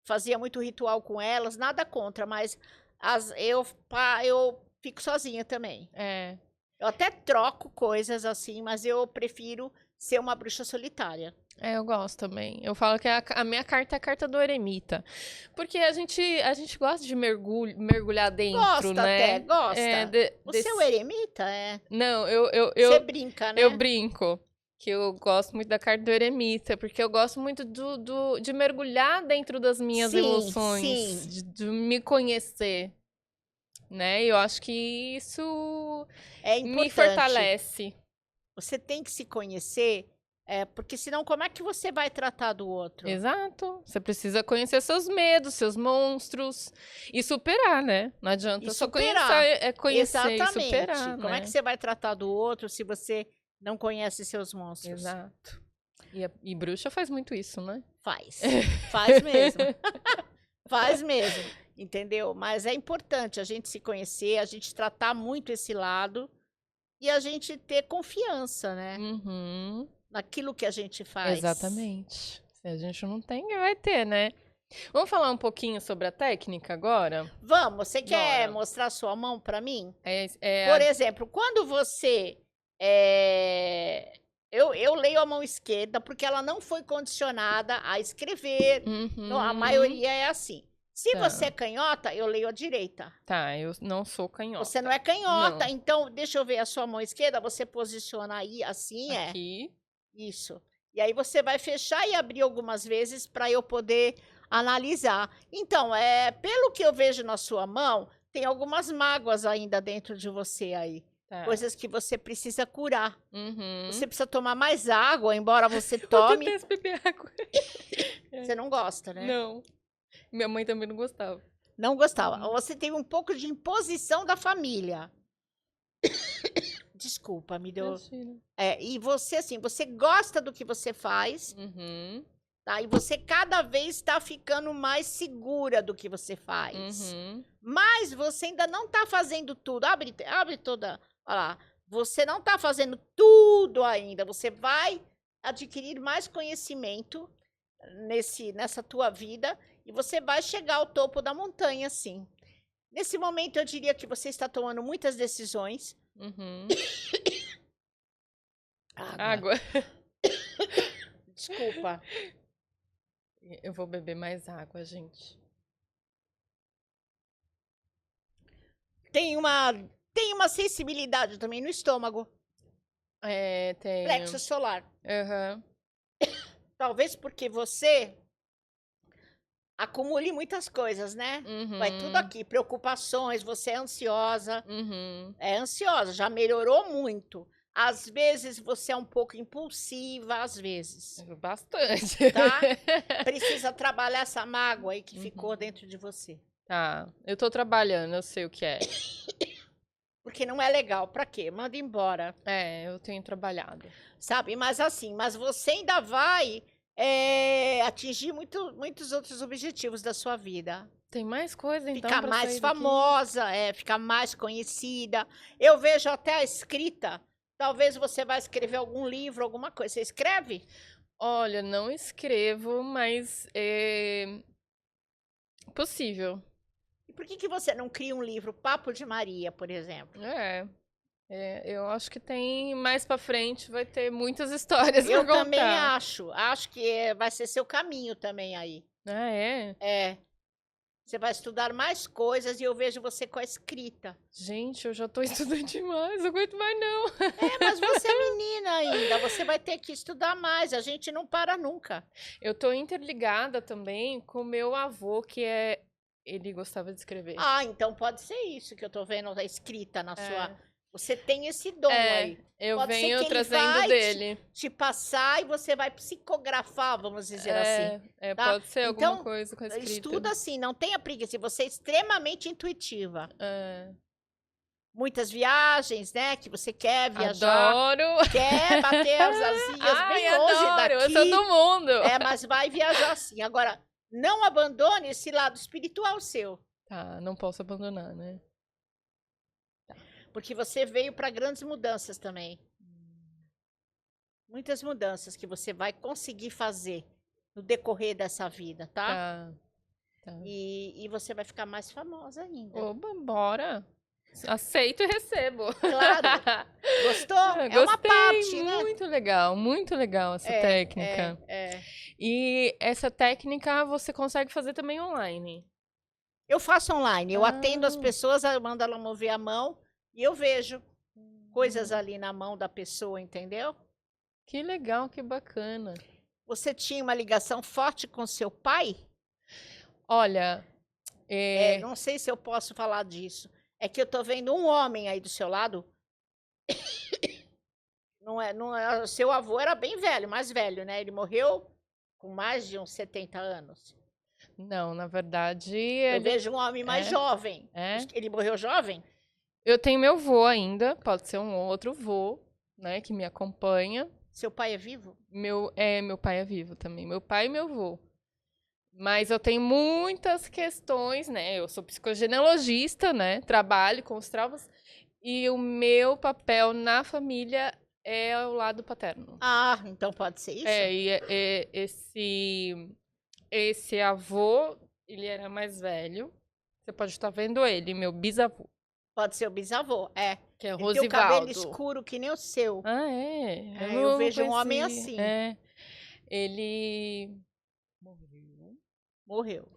fazia muito ritual com elas, nada contra, mas eu fico sozinha também. É. Eu até troco coisas assim, mas eu prefiro ser uma bruxa solitária. Eu gosto também. Eu falo que a minha carta é a carta do eremita. Porque a gente gosta de mergulhar dentro, Gosta né? até, gosta. Você é o eremita? Não, Você brinca, né? eu brinco. Que eu gosto muito da carta do eremita, porque eu gosto muito de mergulhar dentro das minhas emoções, sim. de me conhecer, né? Eu acho que isso É importante. me fortalece. Você tem que se conhecer, porque senão como é que você vai tratar do outro? Exato. Você precisa conhecer seus medos, seus monstros e superar, né? Não adianta E só superar. conhecer Exatamente. e superar, Como né? é que você vai tratar do outro se você não conhece seus monstros? Exato. E bruxa faz muito isso, né? Faz. Faz mesmo. Faz mesmo. Entendeu? Mas é importante a gente se conhecer, a gente tratar muito esse lado e a gente ter confiança, né? Uhum. Naquilo que a gente faz. Exatamente. Se a gente não tem, vai ter, né? Vamos falar um pouquinho sobre a técnica agora? Vamos, você quer Bora. mostrar sua mão para mim? É Por exemplo, quando você... Eu leio a mão esquerda porque ela não foi condicionada a escrever. A maioria é assim. Se Tá. você é canhota, eu leio a direita. Tá, eu não sou canhota. Você não é canhota, Não. então deixa eu ver a sua mão esquerda, você posiciona aí, assim, Aqui. Isso. E aí você vai fechar e abrir algumas vezes para eu poder analisar. Então, pelo que eu vejo na sua mão, tem algumas mágoas ainda dentro de você aí. Tá. Coisas que você precisa curar. Uhum. Você precisa tomar mais água, embora você Eu tome. detesto beber água. Você não gosta, né? Não. Minha mãe também não gostava. Não gostava. Uhum. Você tem um pouco de imposição da família. Desculpa, me deu. Imagina. E você, assim, você gosta do que você faz, Uhum. tá? E você cada vez está ficando mais segura do que você faz. Uhum. Mas você ainda não está fazendo tudo. Abre toda. Olha lá. Você não está fazendo tudo ainda. Você vai adquirir mais conhecimento nessa tua vida e você vai chegar ao topo da montanha, sim. Nesse momento, eu diria que você está tomando muitas decisões. Uhum. Água. Desculpa. Eu vou beber mais água, gente. Tem uma sensibilidade também no estômago. É, tenho. Plexo solar. Aham. Talvez porque você acumule muitas coisas, né? Vai tudo Uhum. aqui, preocupações, você Uhum. é ansiosa, já melhorou muito. Às vezes você é um pouco impulsiva, às vezes, Bastante. tá? Precisa trabalhar essa mágoa aí que ficou Uhum. dentro de você. Tá, eu tô trabalhando, eu sei o que é. Porque não é legal. Pra quê? Manda embora, É, eu tenho trabalhado. sabe? Mas assim, mas você ainda vai atingir muitos outros objetivos da sua vida. Tem mais coisa então Ficar pra mais sair daqui? famosa, ficar mais conhecida. Eu vejo até a escrita. Talvez você vai escrever algum livro, alguma coisa. Você escreve? Olha, não escrevo, mas é possível. E por que você não cria um livro, Papo de Maria, por exemplo? Eu acho que tem mais pra frente, vai ter muitas histórias pra Eu também contar. acho que vai ser seu caminho também aí. Ah, é? É, você vai estudar mais coisas e eu vejo você com a escrita. Gente, eu já tô estudando demais, não aguento mais não. Mas você é menina ainda, você vai ter que estudar mais, a gente não para nunca. Eu tô interligada também com meu avô, ele gostava de escrever. Ah, então pode ser isso que eu tô vendo a escrita na sua. É. Você tem esse dom aí. Eu Pode ser venho que ele trazendo vai dele. te passar e você vai psicografar, vamos dizer assim. Tá? Pode ser alguma Então, coisa com a escrita. estuda assim, não tenha preguiça. Você é extremamente intuitiva. É. Muitas viagens, né? Que você quer viajar. Adoro! Quer bater as asinhas Ai, bem longe adoro! daqui. Eu sou do mundo! Mas vai viajar sim. Agora, não abandone esse lado espiritual seu. Tá, não posso abandonar, né? Porque você veio para grandes mudanças também. Muitas mudanças que você vai conseguir fazer no decorrer dessa vida, tá? Tá. E você vai ficar mais famosa ainda. Oba, bora! Aceito e recebo. Claro. Gostou? É uma parte, né? Muito legal essa técnica. E essa técnica você consegue fazer também online? Eu faço online. Eu atendo as pessoas, eu mando ela mover a mão e eu vejo coisas ali na mão da pessoa, entendeu? Que legal, que bacana. Você tinha uma ligação forte com seu pai? Olha, não sei se eu posso falar disso. É que eu tô vendo um homem aí do seu lado. Não é, seu avô era bem velho, mais velho, né? Ele morreu com mais de uns 70 anos. Não, na verdade, Eu vejo um homem mais jovem. Ele morreu jovem? Eu tenho meu vô ainda, pode ser um outro vô, né, que me acompanha. Seu pai é vivo? Meu pai é vivo também, meu pai e meu vô. Mas eu tenho muitas questões, né? Eu sou psicogenealogista, né? Trabalho com os traumas. E o meu papel na família é o lado paterno. Ah, então pode ser isso? Esse avô, ele era mais velho. Você pode estar vendo ele, meu bisavô. Pode ser o bisavô, Que é o ele Rosivaldo. tem o cabelo escuro que nem o seu. Ah, é? Eu vejo um homem assim. Ele morreu.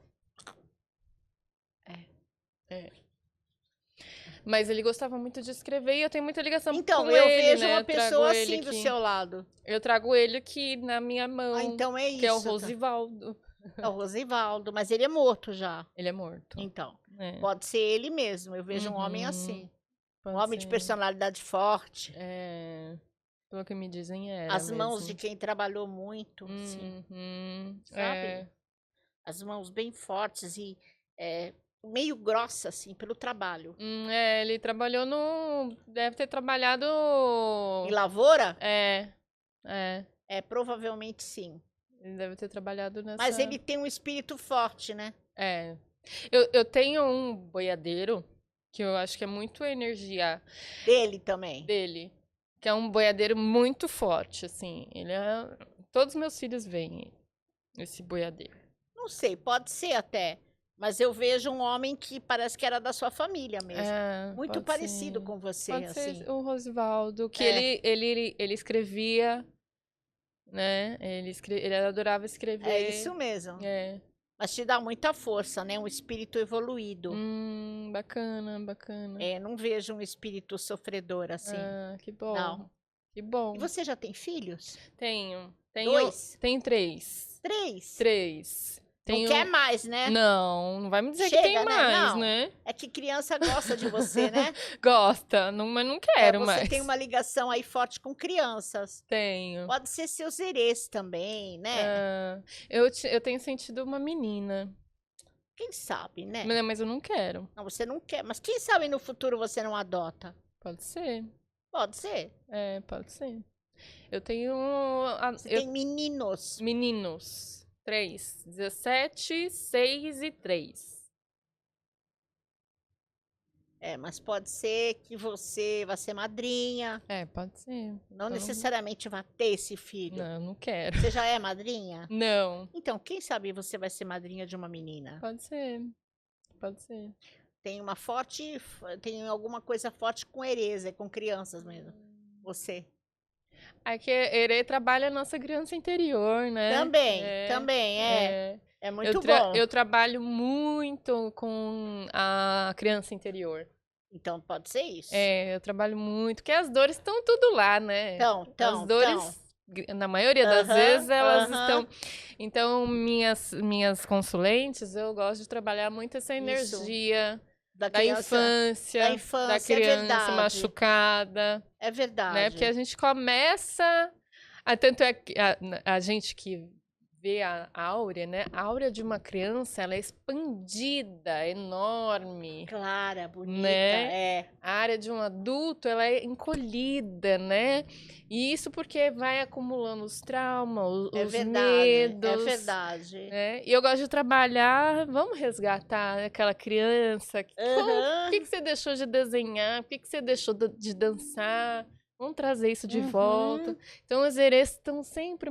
Mas ele gostava muito de escrever e eu tenho muita ligação com ele, Então, eu vejo né? uma pessoa assim do seu lado. Eu trago ele aqui na minha mão. Então é isso. Que é o Rosivaldo. É o Rosivaldo, mas ele é morto já. Ele é morto. Então, pode ser ele mesmo. Eu vejo um homem assim. Um homem de personalidade forte. Pelo que me dizem, As mãos de quem trabalhou muito, sabe? As mãos bem fortes e meio grossa, assim, pelo trabalho. Ele trabalhou deve ter trabalhado... Em lavoura? Provavelmente sim. Ele deve ter trabalhado nessa... Mas ele tem um espírito forte, né? Eu tenho um boiadeiro, que eu acho que é muito energia... Dele também? Dele. Que é um boiadeiro muito forte, assim. Todos os meus filhos veem esse boiadeiro. Não sei, pode ser até. Mas eu vejo um homem que parece que era da sua família mesmo. Muito parecido com você, pode assim. Ser o Rosivaldo, que ele escrevia, né? Ele adorava escrever. É isso mesmo. Mas te dá muita força, né? Um espírito evoluído. Bacana. Não vejo um espírito sofredor assim. Que bom. Não. Que bom. E você já tem filhos? Tenho 2? tenho 3. 3? 3. Não quer mais, né? Não vai me dizer que Chega, tem né? mais, Não. né? É que criança gosta de você, né? Gosta, mas não quero Você mais. tem uma ligação aí forte com crianças. Tenho. Pode ser seus herês também, né? Ah, eu tenho sentido uma menina. Quem sabe, né? Mas eu não quero. Não, você não quer. Mas quem sabe no futuro você não adota? Pode ser. Pode ser. É, pode ser. Eu tenho. Você tem meninos. Meninos. 3. 17, 6 e 3. É, mas pode ser que você vá ser madrinha. É, pode ser. Não Então, necessariamente vá ter esse filho. Não, não quero. Você já é madrinha? Não. Então, quem sabe você vai ser madrinha de uma menina? Pode ser. Pode ser. Tem alguma coisa forte com herês, com crianças mesmo. Você. Aqui, Herê trabalha a nossa criança interior, né? Também é. É muito bom. Eu trabalho muito com a criança interior. Então pode ser isso. É, eu trabalho muito, porque as dores estão tudo lá, né? As dores, na maioria das vezes, elas estão. Então, minhas consulentes, eu gosto de trabalhar muito essa energia da infância, da criança machucada. É verdade. Né? Porque a gente começa. Tanto é que a gente que vê a áurea, né? A áurea de uma criança, ela é expandida, enorme. Clara, bonita, né? A área de um adulto, ela é encolhida, né? E isso porque vai acumulando os traumas, os medos. É verdade. Né? E eu gosto de trabalhar, vamos resgatar aquela criança. O que você deixou de desenhar? O que você deixou de dançar? Vamos trazer isso de volta. Então, os herês estão sempre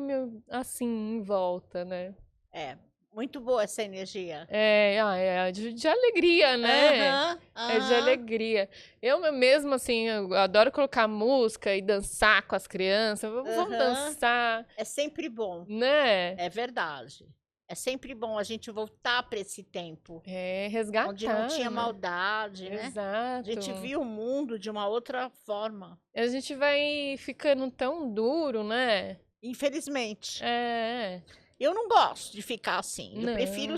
assim, em volta, né? É, muito boa essa energia. É de alegria, né? É de alegria. Eu mesmo, assim, eu adoro colocar música e dançar com as crianças. Vamos dançar. É sempre bom. Né? É verdade. É sempre bom a gente voltar para esse tempo. Resgatar. Onde não tinha maldade, né? Exato. A gente viu o mundo de uma outra forma. A gente vai ficando tão duro, né? Infelizmente. É. Eu não gosto de ficar assim. Eu prefiro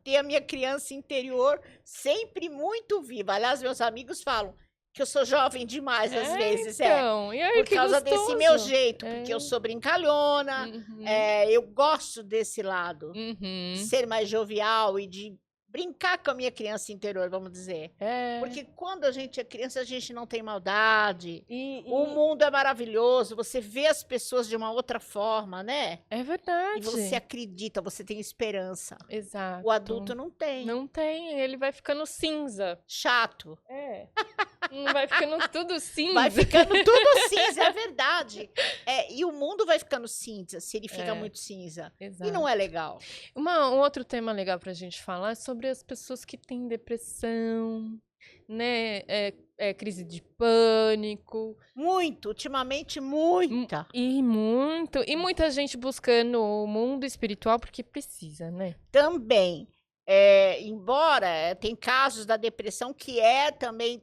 ter a minha criança interior sempre muito viva. Aliás, meus amigos falam que eu sou jovem demais às vezes. Então, e aí, por causa desse meu jeito, porque eu sou brincalhona, eu gosto desse lado, de ser mais jovial e de brincar com a minha criança interior, vamos dizer. Porque quando a gente é criança, a gente não tem maldade. O mundo é maravilhoso, você vê as pessoas de uma outra forma, né? É verdade. E você acredita, você tem esperança. Exato. O adulto não tem. Não tem, ele vai ficando cinza. Chato. Vai ficando tudo cinza. Vai ficando tudo cinza, é verdade. E o mundo vai ficando cinza, se ele fica muito cinza. Exato. E não é legal. Um outro tema legal pra gente falar é sobre as pessoas que têm depressão, né? Crise de pânico. Muito, ultimamente muita. E muita gente buscando o mundo espiritual porque precisa, né? Também. Embora tem casos da depressão que também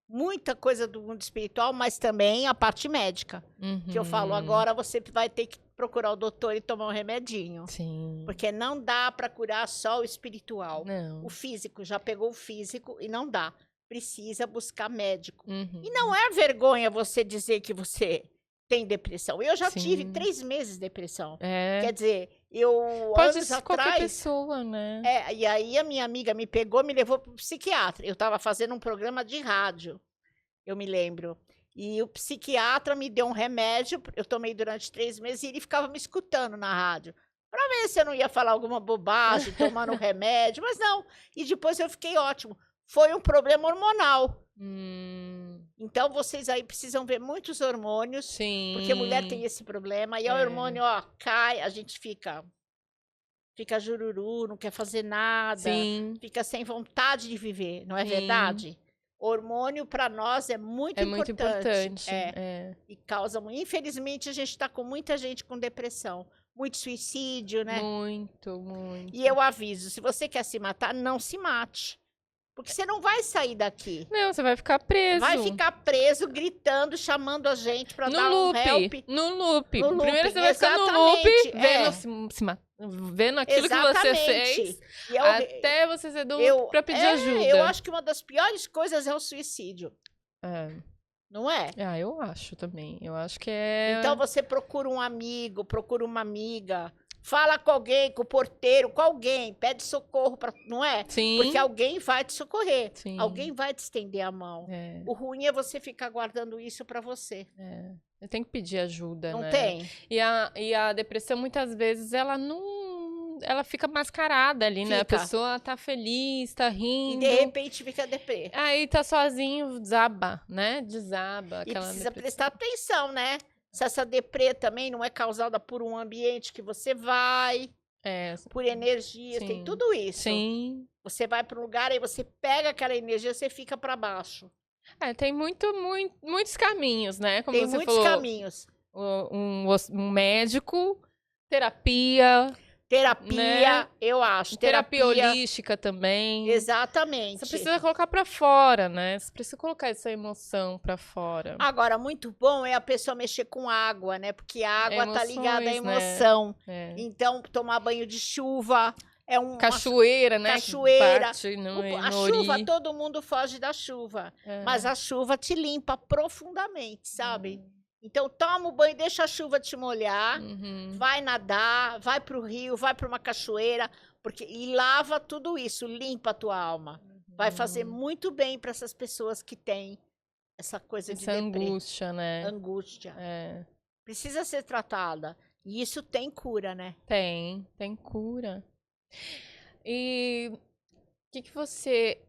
muita coisa do mundo espiritual, mas também a parte médica. Que eu falo, agora você vai ter que procurar o doutor e tomar um remedinho. Sim. Porque não dá para curar só o espiritual. Não. O físico, já pegou o físico e não dá. Precisa buscar médico. E não é vergonha você dizer que você tem depressão. Eu já tive 3 meses de depressão. Quer dizer, pode anos ser atrás, qualquer pessoa, né? E aí a minha amiga me pegou, me levou para o psiquiatra. Eu estava fazendo um programa de rádio, eu me lembro. E o psiquiatra me deu um remédio, eu tomei durante 3 meses e ele ficava me escutando na rádio. Para ver se eu não ia falar alguma bobagem, tomando remédio, mas não. E depois eu fiquei ótimo. Foi um problema hormonal. Então, vocês aí precisam ver muitos hormônios. Sim. Porque a mulher tem esse problema. E o hormônio, cai, a gente fica jururu, não quer fazer nada. Sim. Fica sem vontade de viver, não é verdade? Hormônio para nós é muito importante. Muito importante. E causa, infelizmente, a gente está com muita gente com depressão. Muito suicídio, né? Muito. E eu aviso, se você quer se matar, não se mate. Porque você não vai sair daqui. Não, você vai ficar preso. Vai ficar preso, gritando, chamando a gente para dar um help. No loop. No Primeiro looping, você vai ficar no loop, vendo aquilo que você fez, E até você ser para pedir ajuda. Eu acho que uma das piores coisas é o suicídio. Não é? Eu acho também. Eu acho que é... Então você procura um amigo, procura uma amiga, fala com alguém, com o porteiro, com alguém, pede socorro, não é? Sim. Porque alguém vai te socorrer, Sim. alguém vai te estender a mão. O ruim é você ficar guardando isso para você. Eu tenho que pedir ajuda, não né? Tem. E a depressão, muitas vezes, ela fica mascarada ali, né? A pessoa tá feliz, tá rindo. E de repente fica deprê. Aí tá sozinho, desaba, né? Desaba. E precisa prestar atenção, né? Se essa deprê também não é causada por um ambiente que você vai, por energias, tem tudo isso. Sim. Você vai para um lugar, aí você pega aquela energia, você fica para baixo. Tem muitos caminhos, né? Como tem você muitos falou, caminhos. Um médico, terapia, né? Eu acho. Terapia holística também. Exatamente. Você precisa colocar pra fora, né? Você precisa colocar essa emoção pra fora. Agora, muito bom é a pessoa mexer com água, né? Porque a água tá ligada à emoção. Né? Então, tomar banho de chuva é cachoeira, né? Cachoeira. A chuva, todo mundo foge da chuva. Mas a chuva te limpa profundamente, sabe? Então, toma o banho, deixa a chuva te molhar, vai nadar, vai para o rio, vai para uma cachoeira, e lava tudo isso, limpa a tua alma. Vai fazer muito bem para essas pessoas que têm essa coisa de angústia, né? Angústia. Precisa ser tratada. E isso tem cura, né? Tem cura. E o que você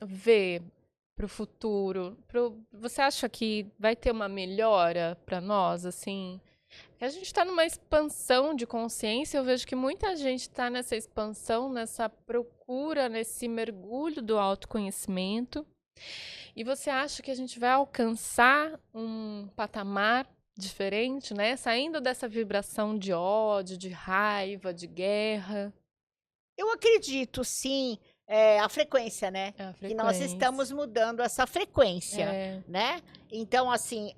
vê para o futuro? Você acha que vai ter uma melhora para nós, assim? A gente está numa expansão de consciência, eu vejo que muita gente está nessa expansão, nessa procura, nesse mergulho do autoconhecimento. E você acha que a gente vai alcançar um patamar diferente, né? Saindo dessa vibração de ódio, de raiva, de guerra? Eu acredito, sim. A frequência, né? Que nós estamos mudando essa frequência, né? Então, assim,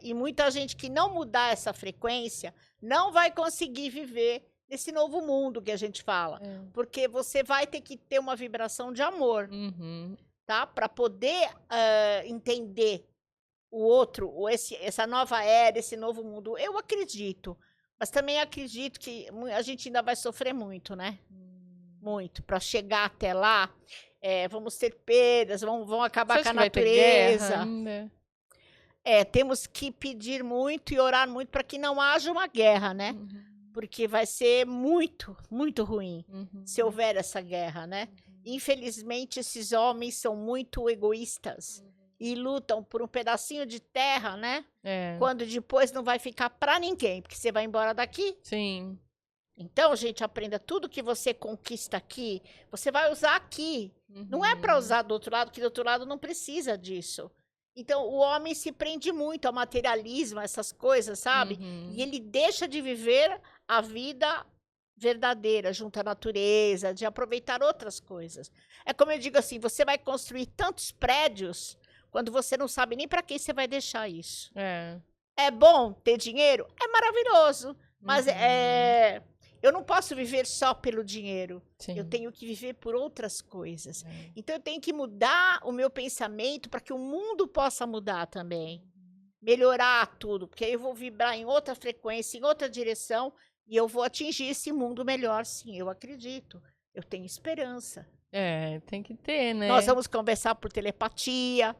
e muita gente que não mudar essa frequência não vai conseguir viver nesse novo mundo que a gente fala. Porque você vai ter que ter uma vibração de amor, tá? Para poder entender o outro, essa nova era, esse novo mundo. Eu acredito. Mas também acredito que a gente ainda vai sofrer muito, né? Muito. Para chegar até lá, vamos ter perdas, vão acabar com a natureza. Temos que pedir muito e orar muito para que não haja uma guerra, né? Porque vai ser muito, muito ruim se houver essa guerra, né? Infelizmente, esses homens são muito egoístas e lutam por um pedacinho de terra, né? Quando depois não vai ficar para ninguém, porque você vai embora daqui. Sim. Então, gente, aprenda tudo que você conquista aqui, você vai usar aqui. Não é para usar do outro lado, que do outro lado não precisa disso. Então, o homem se prende muito ao materialismo, a essas coisas, sabe? E ele deixa de viver a vida verdadeira, junto à natureza, de aproveitar outras coisas. É como eu digo assim, você vai construir tantos prédios quando você não sabe nem para quem você vai deixar isso. É bom ter dinheiro? É maravilhoso, mas eu não posso viver só pelo dinheiro. Sim. Eu tenho que viver por outras coisas. Então, eu tenho que mudar o meu pensamento para que o mundo possa mudar também. Melhorar tudo, porque aí eu vou vibrar em outra frequência, em outra direção, e eu vou atingir esse mundo melhor, sim, eu acredito. Eu tenho esperança. Tem que ter, né? Nós vamos conversar por telepatia,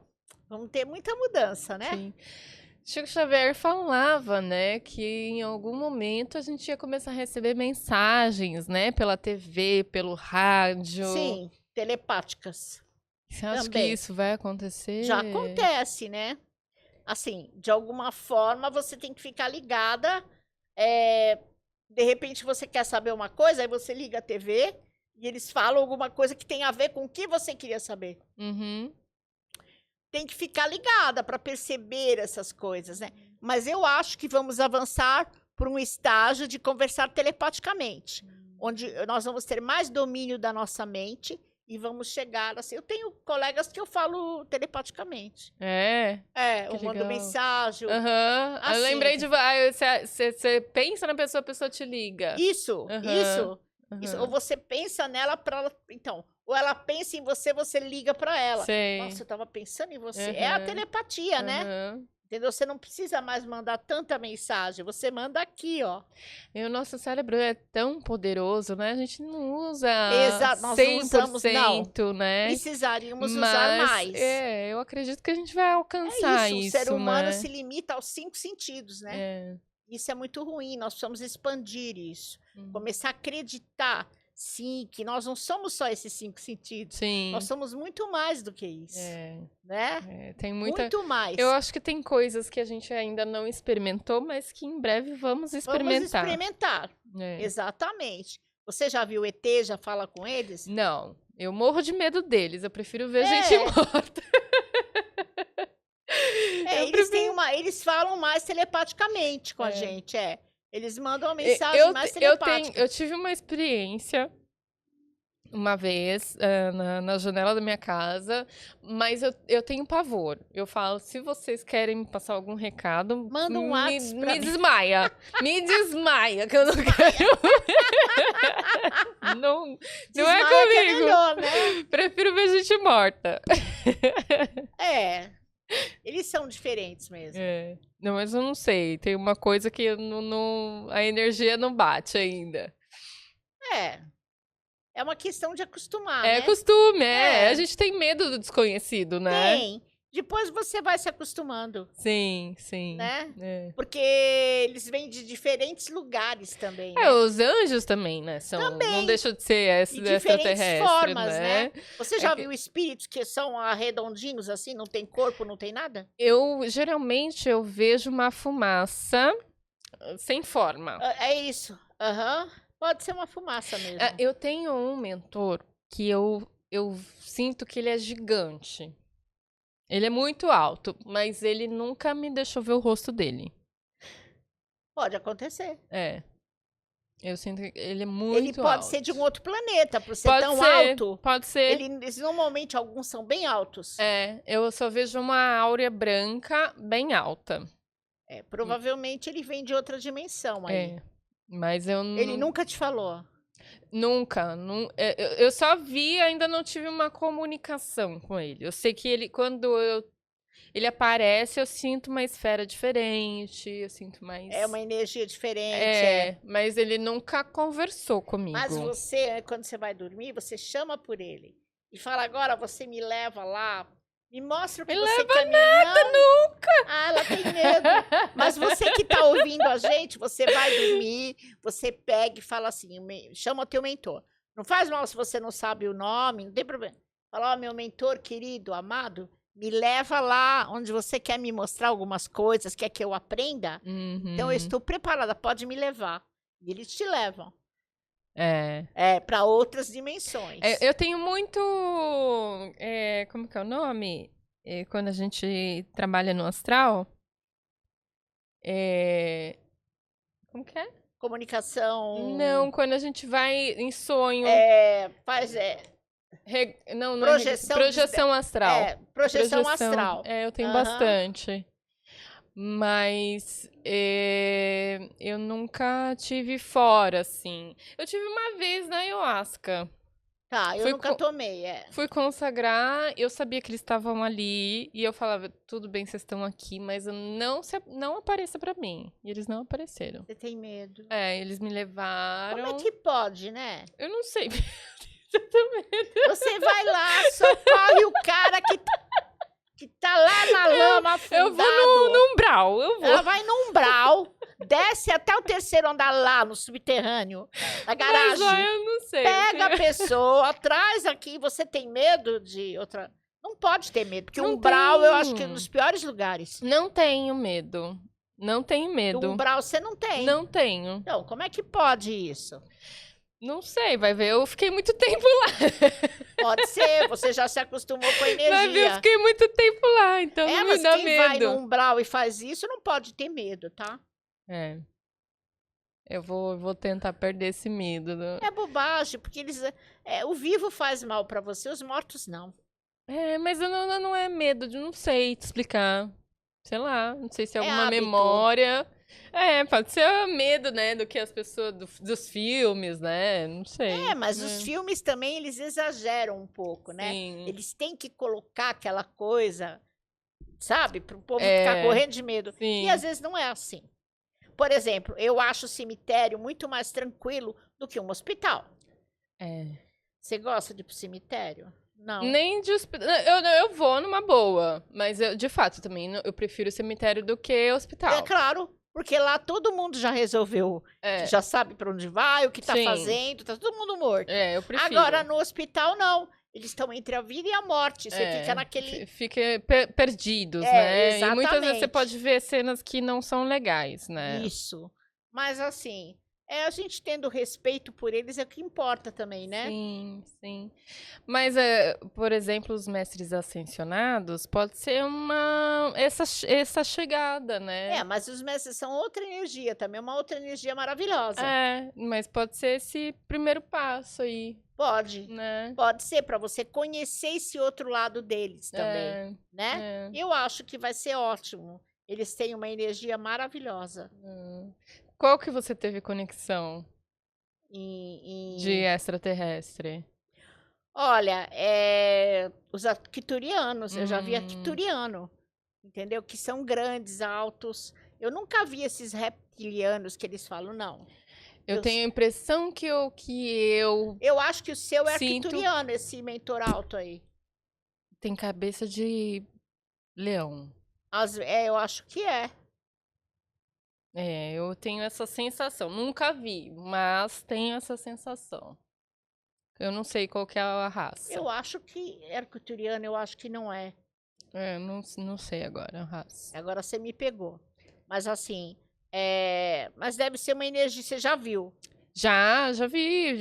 vamos ter muita mudança, né? Sim. Chico Xavier falava, né, que em algum momento a gente ia começar a receber mensagens, né, pela TV, pelo rádio. Sim, telepáticas. Você acha que isso vai acontecer? Já acontece, né? Assim, de alguma forma você tem que ficar ligada. De repente você quer saber uma coisa, aí você liga a TV e eles falam alguma coisa que tem a ver com o que você queria saber. Tem que ficar ligada para perceber essas coisas, né? Mas eu acho que vamos avançar por um estágio de conversar telepaticamente, onde nós vamos ter mais domínio da nossa mente e vamos chegar assim. Eu tenho colegas que eu falo telepaticamente. É, Eu que mando legal. mensagem. Aham. Eu Assim. lembrei de. Você pensa na pessoa, a pessoa te liga. Isso. Aham. Ou você pensa nela para ela. Então, ou ela pensa em você, você liga para ela. Sei. Nossa, eu tava pensando em você. É a telepatia, né? Aham. Entendeu? Você não precisa mais mandar tanta mensagem. Você manda aqui, ó. E o nosso cérebro é tão poderoso, né? A gente não usa Exato, nós não usamos, 100%, né? Precisaríamos usar mais. Eu acredito que a gente vai alcançar isso. O ser humano né? se limita aos 5 sentidos, né? É. Isso é muito ruim. Nós precisamos expandir isso. Começar a acreditar, sim, que nós não somos só esses 5 sentidos. Sim. Nós somos muito mais do que isso. Né? Tem muita... Muito mais. Eu acho que tem coisas que a gente ainda não experimentou, mas que em breve vamos experimentar. Vamos experimentar. Exatamente. Você já viu ET? Já fala com eles? Não. Eu morro de medo deles. Eu prefiro ver gente morta. Eles falam mais telepaticamente com a gente, Eles mandam uma mensagem mais telepática. Eu tive uma experiência uma vez na janela da minha casa, mas eu tenho pavor. Eu falo, se vocês querem me passar algum recado, manda um WhatsApp me desmaia. Me desmaia, que eu não quero. Não é comigo. Que é melhor, né? Prefiro ver gente morta. Eles são diferentes mesmo. Não, mas eu não sei. Tem uma coisa que a energia não bate ainda. É uma questão de acostumar, né? Costume, A gente tem medo do desconhecido, né? Tem. Depois você vai se acostumando. Sim. Né? Porque eles vêm de diferentes lugares também. Os anjos também, né? Não deixam de ser extraterrestres, formas, né? Você já viu espíritos que são arredondinhos assim, não tem corpo, não tem nada? Geralmente eu vejo uma fumaça sem forma. É isso. Pode ser uma fumaça mesmo. Eu tenho um mentor que eu sinto que ele é gigante. Ele é muito alto, mas ele nunca me deixou ver o rosto dele. Pode acontecer. Eu sinto que ele é muito alto. Ele pode ser de um outro planeta, por ser tão alto. Pode ser. Eles normalmente, alguns são bem altos. Eu só vejo uma áurea branca bem alta. Provavelmente ele vem de outra dimensão aí. Mas eu não... Ele nunca te falou? Nunca. Eu só vi, ainda não tive uma comunicação com ele. Eu sei que quando ele aparece, eu sinto uma esfera diferente, eu sinto mais... É uma energia diferente. Mas ele nunca conversou comigo. Mas você, quando você vai dormir, você chama por ele. E fala, agora você me leva lá, me mostra o que você quer. Nada, nunca! Ela tem medo. Mas você que tá ouvindo a gente, você vai dormir, você pega e fala assim, chama o teu mentor. Não faz mal se você não sabe o nome, não tem problema. Fala, meu mentor querido, amado, me leva lá onde você quer me mostrar algumas coisas, quer que eu aprenda. Então, eu estou preparada, pode me levar. E eles te levam. Para outras dimensões. Eu tenho muito... como que é o nome? Quando a gente trabalha no astral. Como que é? Comunicação... Não, quando a gente vai em sonho. Não projeção astral. Projeção astral. Eu tenho bastante. Mas eu nunca tive fora, assim. Eu tive uma vez na ayahuasca. Eu nunca tomei, Fui consagrar, eu sabia que eles estavam ali. E eu falava, tudo bem, vocês estão aqui, mas não apareça pra mim. E eles não apareceram. Você tem medo. Eles me levaram. Como é que pode, né? Eu não sei. Você vai lá, socorre o cara que tá lá na lama afundado. Eu vou no umbral, Ela vai no umbral, desce até o 3º andar lá no subterrâneo, na garagem. Mas, eu não sei. Pega a pessoa, traz aqui. Você tem medo de outra... Não pode ter medo, porque o umbral eu acho que é um dos piores lugares. Não tenho medo. Não tenho medo. Do umbral você não tem. Não tenho. Então, como é que pode isso? Não sei, vai ver, eu fiquei muito tempo lá. Pode ser, você já se acostumou com a energia. Vai ver, eu fiquei muito tempo lá, então não me dá medo. Mas quem vai no umbral e faz isso não pode ter medo, tá? Eu vou tentar perder esse medo. É bobagem, porque o vivo faz mal pra você, os mortos não. Mas eu não é medo, não sei te explicar. Sei lá, não sei se é alguma hábito. memória. Pode ser medo, né, do que as pessoas, dos filmes, né, não sei. Mas os filmes também, eles exageram um pouco, né? Sim. Eles têm que colocar aquela coisa, sabe? Para o povo ficar correndo de medo. Sim. E às vezes não é assim. Por exemplo, eu acho o cemitério muito mais tranquilo do que um hospital. Você gosta de ir pro cemitério? Não. Nem de hospital. Eu vou numa boa, mas de fato também eu prefiro cemitério do que hospital. É claro, porque lá todo mundo já resolveu, já sabe para onde vai, o que tá fazendo, tá todo mundo morto. Eu prefiro. Agora no hospital não. Eles estão entre a vida e a morte. Você fica naquele. Fica perdidos, né? Exatamente. E muitas vezes você pode ver cenas que não são legais, né? Isso. Mas assim, a gente tendo respeito por eles é o que importa também, né? Sim, sim. Mas, por exemplo, os mestres ascensionados pode ser essa chegada, né? Mas os mestres são outra energia também, uma outra energia maravilhosa. Mas pode ser esse primeiro passo aí. Pode, né? Pode ser para você conhecer esse outro lado deles também, né? Eu acho que vai ser ótimo. Eles têm uma energia maravilhosa. Qual que você teve conexão de extraterrestre? Olha, os arcturianos, eu já vi arcturiano, entendeu? Que são grandes, altos. Eu nunca vi esses reptilianos que eles falam, não. Eu tenho a impressão que eu... Eu acho que o seu é sinto... arcturiano, esse mentor alto aí. Tem cabeça de leão. Eu acho que é. Eu tenho essa sensação. Nunca vi, mas tenho essa sensação. Eu não sei qual que é a raça. Eu acho que é arcturiano, eu acho que não é. Não sei agora a raça. Agora você me pegou. Mas assim, mas deve ser uma energia, você já viu? Já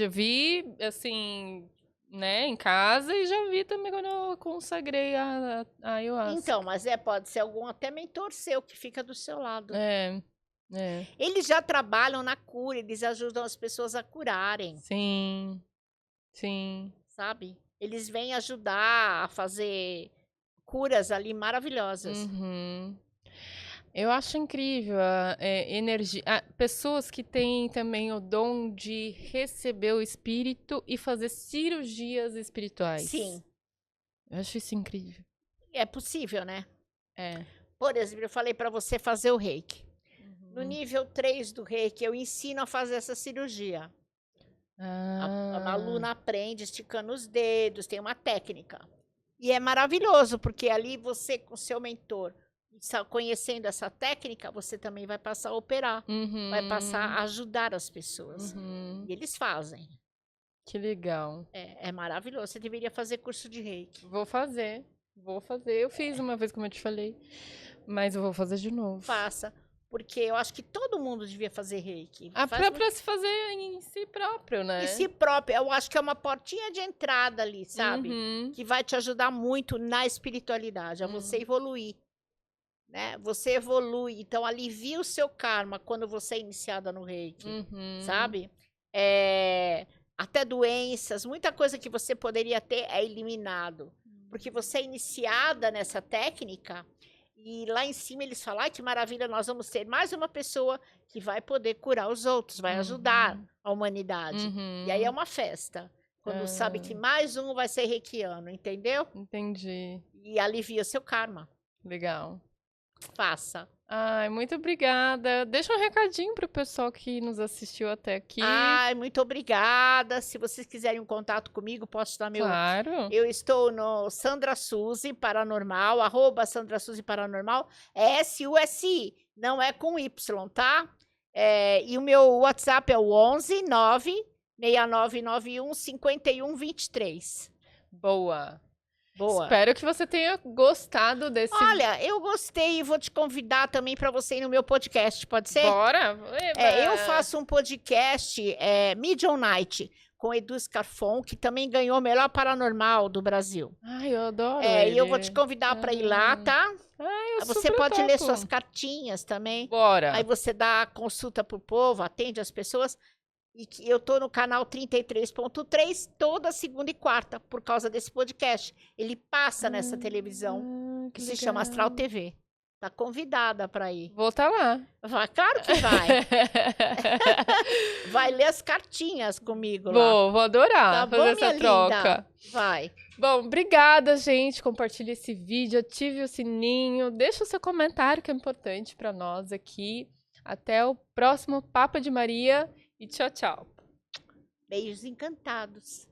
vi, assim, né, em casa e já vi também quando eu consagrei a ayahuasca. Então, mas pode ser algum até mentor seu que fica do seu lado. Eles já trabalham na cura, eles ajudam as pessoas a curarem. Sim. Sabe? Eles vêm ajudar a fazer curas ali maravilhosas. Eu acho incrível a energia. Pessoas que têm também o dom de receber o espírito e fazer cirurgias espirituais. Sim. Eu acho isso incrível. É possível, né? Por exemplo, eu falei para você fazer o reiki. No nível 3 do reiki, eu ensino a fazer essa cirurgia. A aluna aprende esticando os dedos, tem uma técnica. E é maravilhoso, porque ali você, com seu mentor, conhecendo essa técnica, você também vai passar a operar. Vai passar a ajudar as pessoas. E eles fazem. Que legal. É maravilhoso. Você deveria fazer curso de reiki. Vou fazer. Eu fiz uma vez, como eu te falei. Mas eu vou fazer de novo. Faça. Porque eu acho que todo mundo devia fazer reiki. Pra se fazer em si próprio, né? Em si próprio. Eu acho que é uma portinha de entrada ali, sabe? Que vai te ajudar muito na espiritualidade, a você evoluir. Né? Você evolui, então alivia o seu karma quando você é iniciada no reiki, sabe? Até doenças, muita coisa que você poderia ter é eliminado. Porque você é iniciada nessa técnica... E lá em cima eles falam, que maravilha, nós vamos ter mais uma pessoa que vai poder curar os outros, vai ajudar a humanidade. E aí é uma festa, quando sabe que mais um vai ser reikiano, entendeu? Entendi. E alivia seu karma. Legal. Faça. Ai, muito obrigada. Deixa um recadinho pro pessoal que nos assistiu até aqui. Ai, muito obrigada. Se vocês quiserem um contato comigo, posso dar meu... Claro. Eu estou no Sandra Suzy Paranormal, @Sandra Suzy Paranormal, SUSI, não é com Y, tá? E o meu WhatsApp é o 11 9 6991 5123. Boa. Espero que você tenha gostado desse... Olha, eu gostei e vou te convidar também para você ir no meu podcast, pode ser? Bora! Eu faço um podcast Medium Night com o Edu Scarfon, que também ganhou o melhor paranormal do Brasil. Ai, eu adoro E eu vou ele. te convidar para ir lá, tá? Ai, eu Você super pode ler topo. suas cartinhas também. Bora. Aí você dá consulta pro povo, atende as pessoas. E eu tô no canal 33.3 toda segunda e quarta, por causa desse podcast. Ele passa nessa televisão, que se chama Astral TV. Tá convidada para ir. Vou estar lá. Vai, claro que vai. Vai ler as cartinhas comigo lá. Vou adorar Tá bom, fazer essa minha troca. linda? Vai. Bom, obrigada, gente. Compartilhe esse vídeo, ative o sininho, deixa o seu comentário que é importante para nós aqui. Até o próximo Papo de Maria e tchau, tchau. Beijos encantados.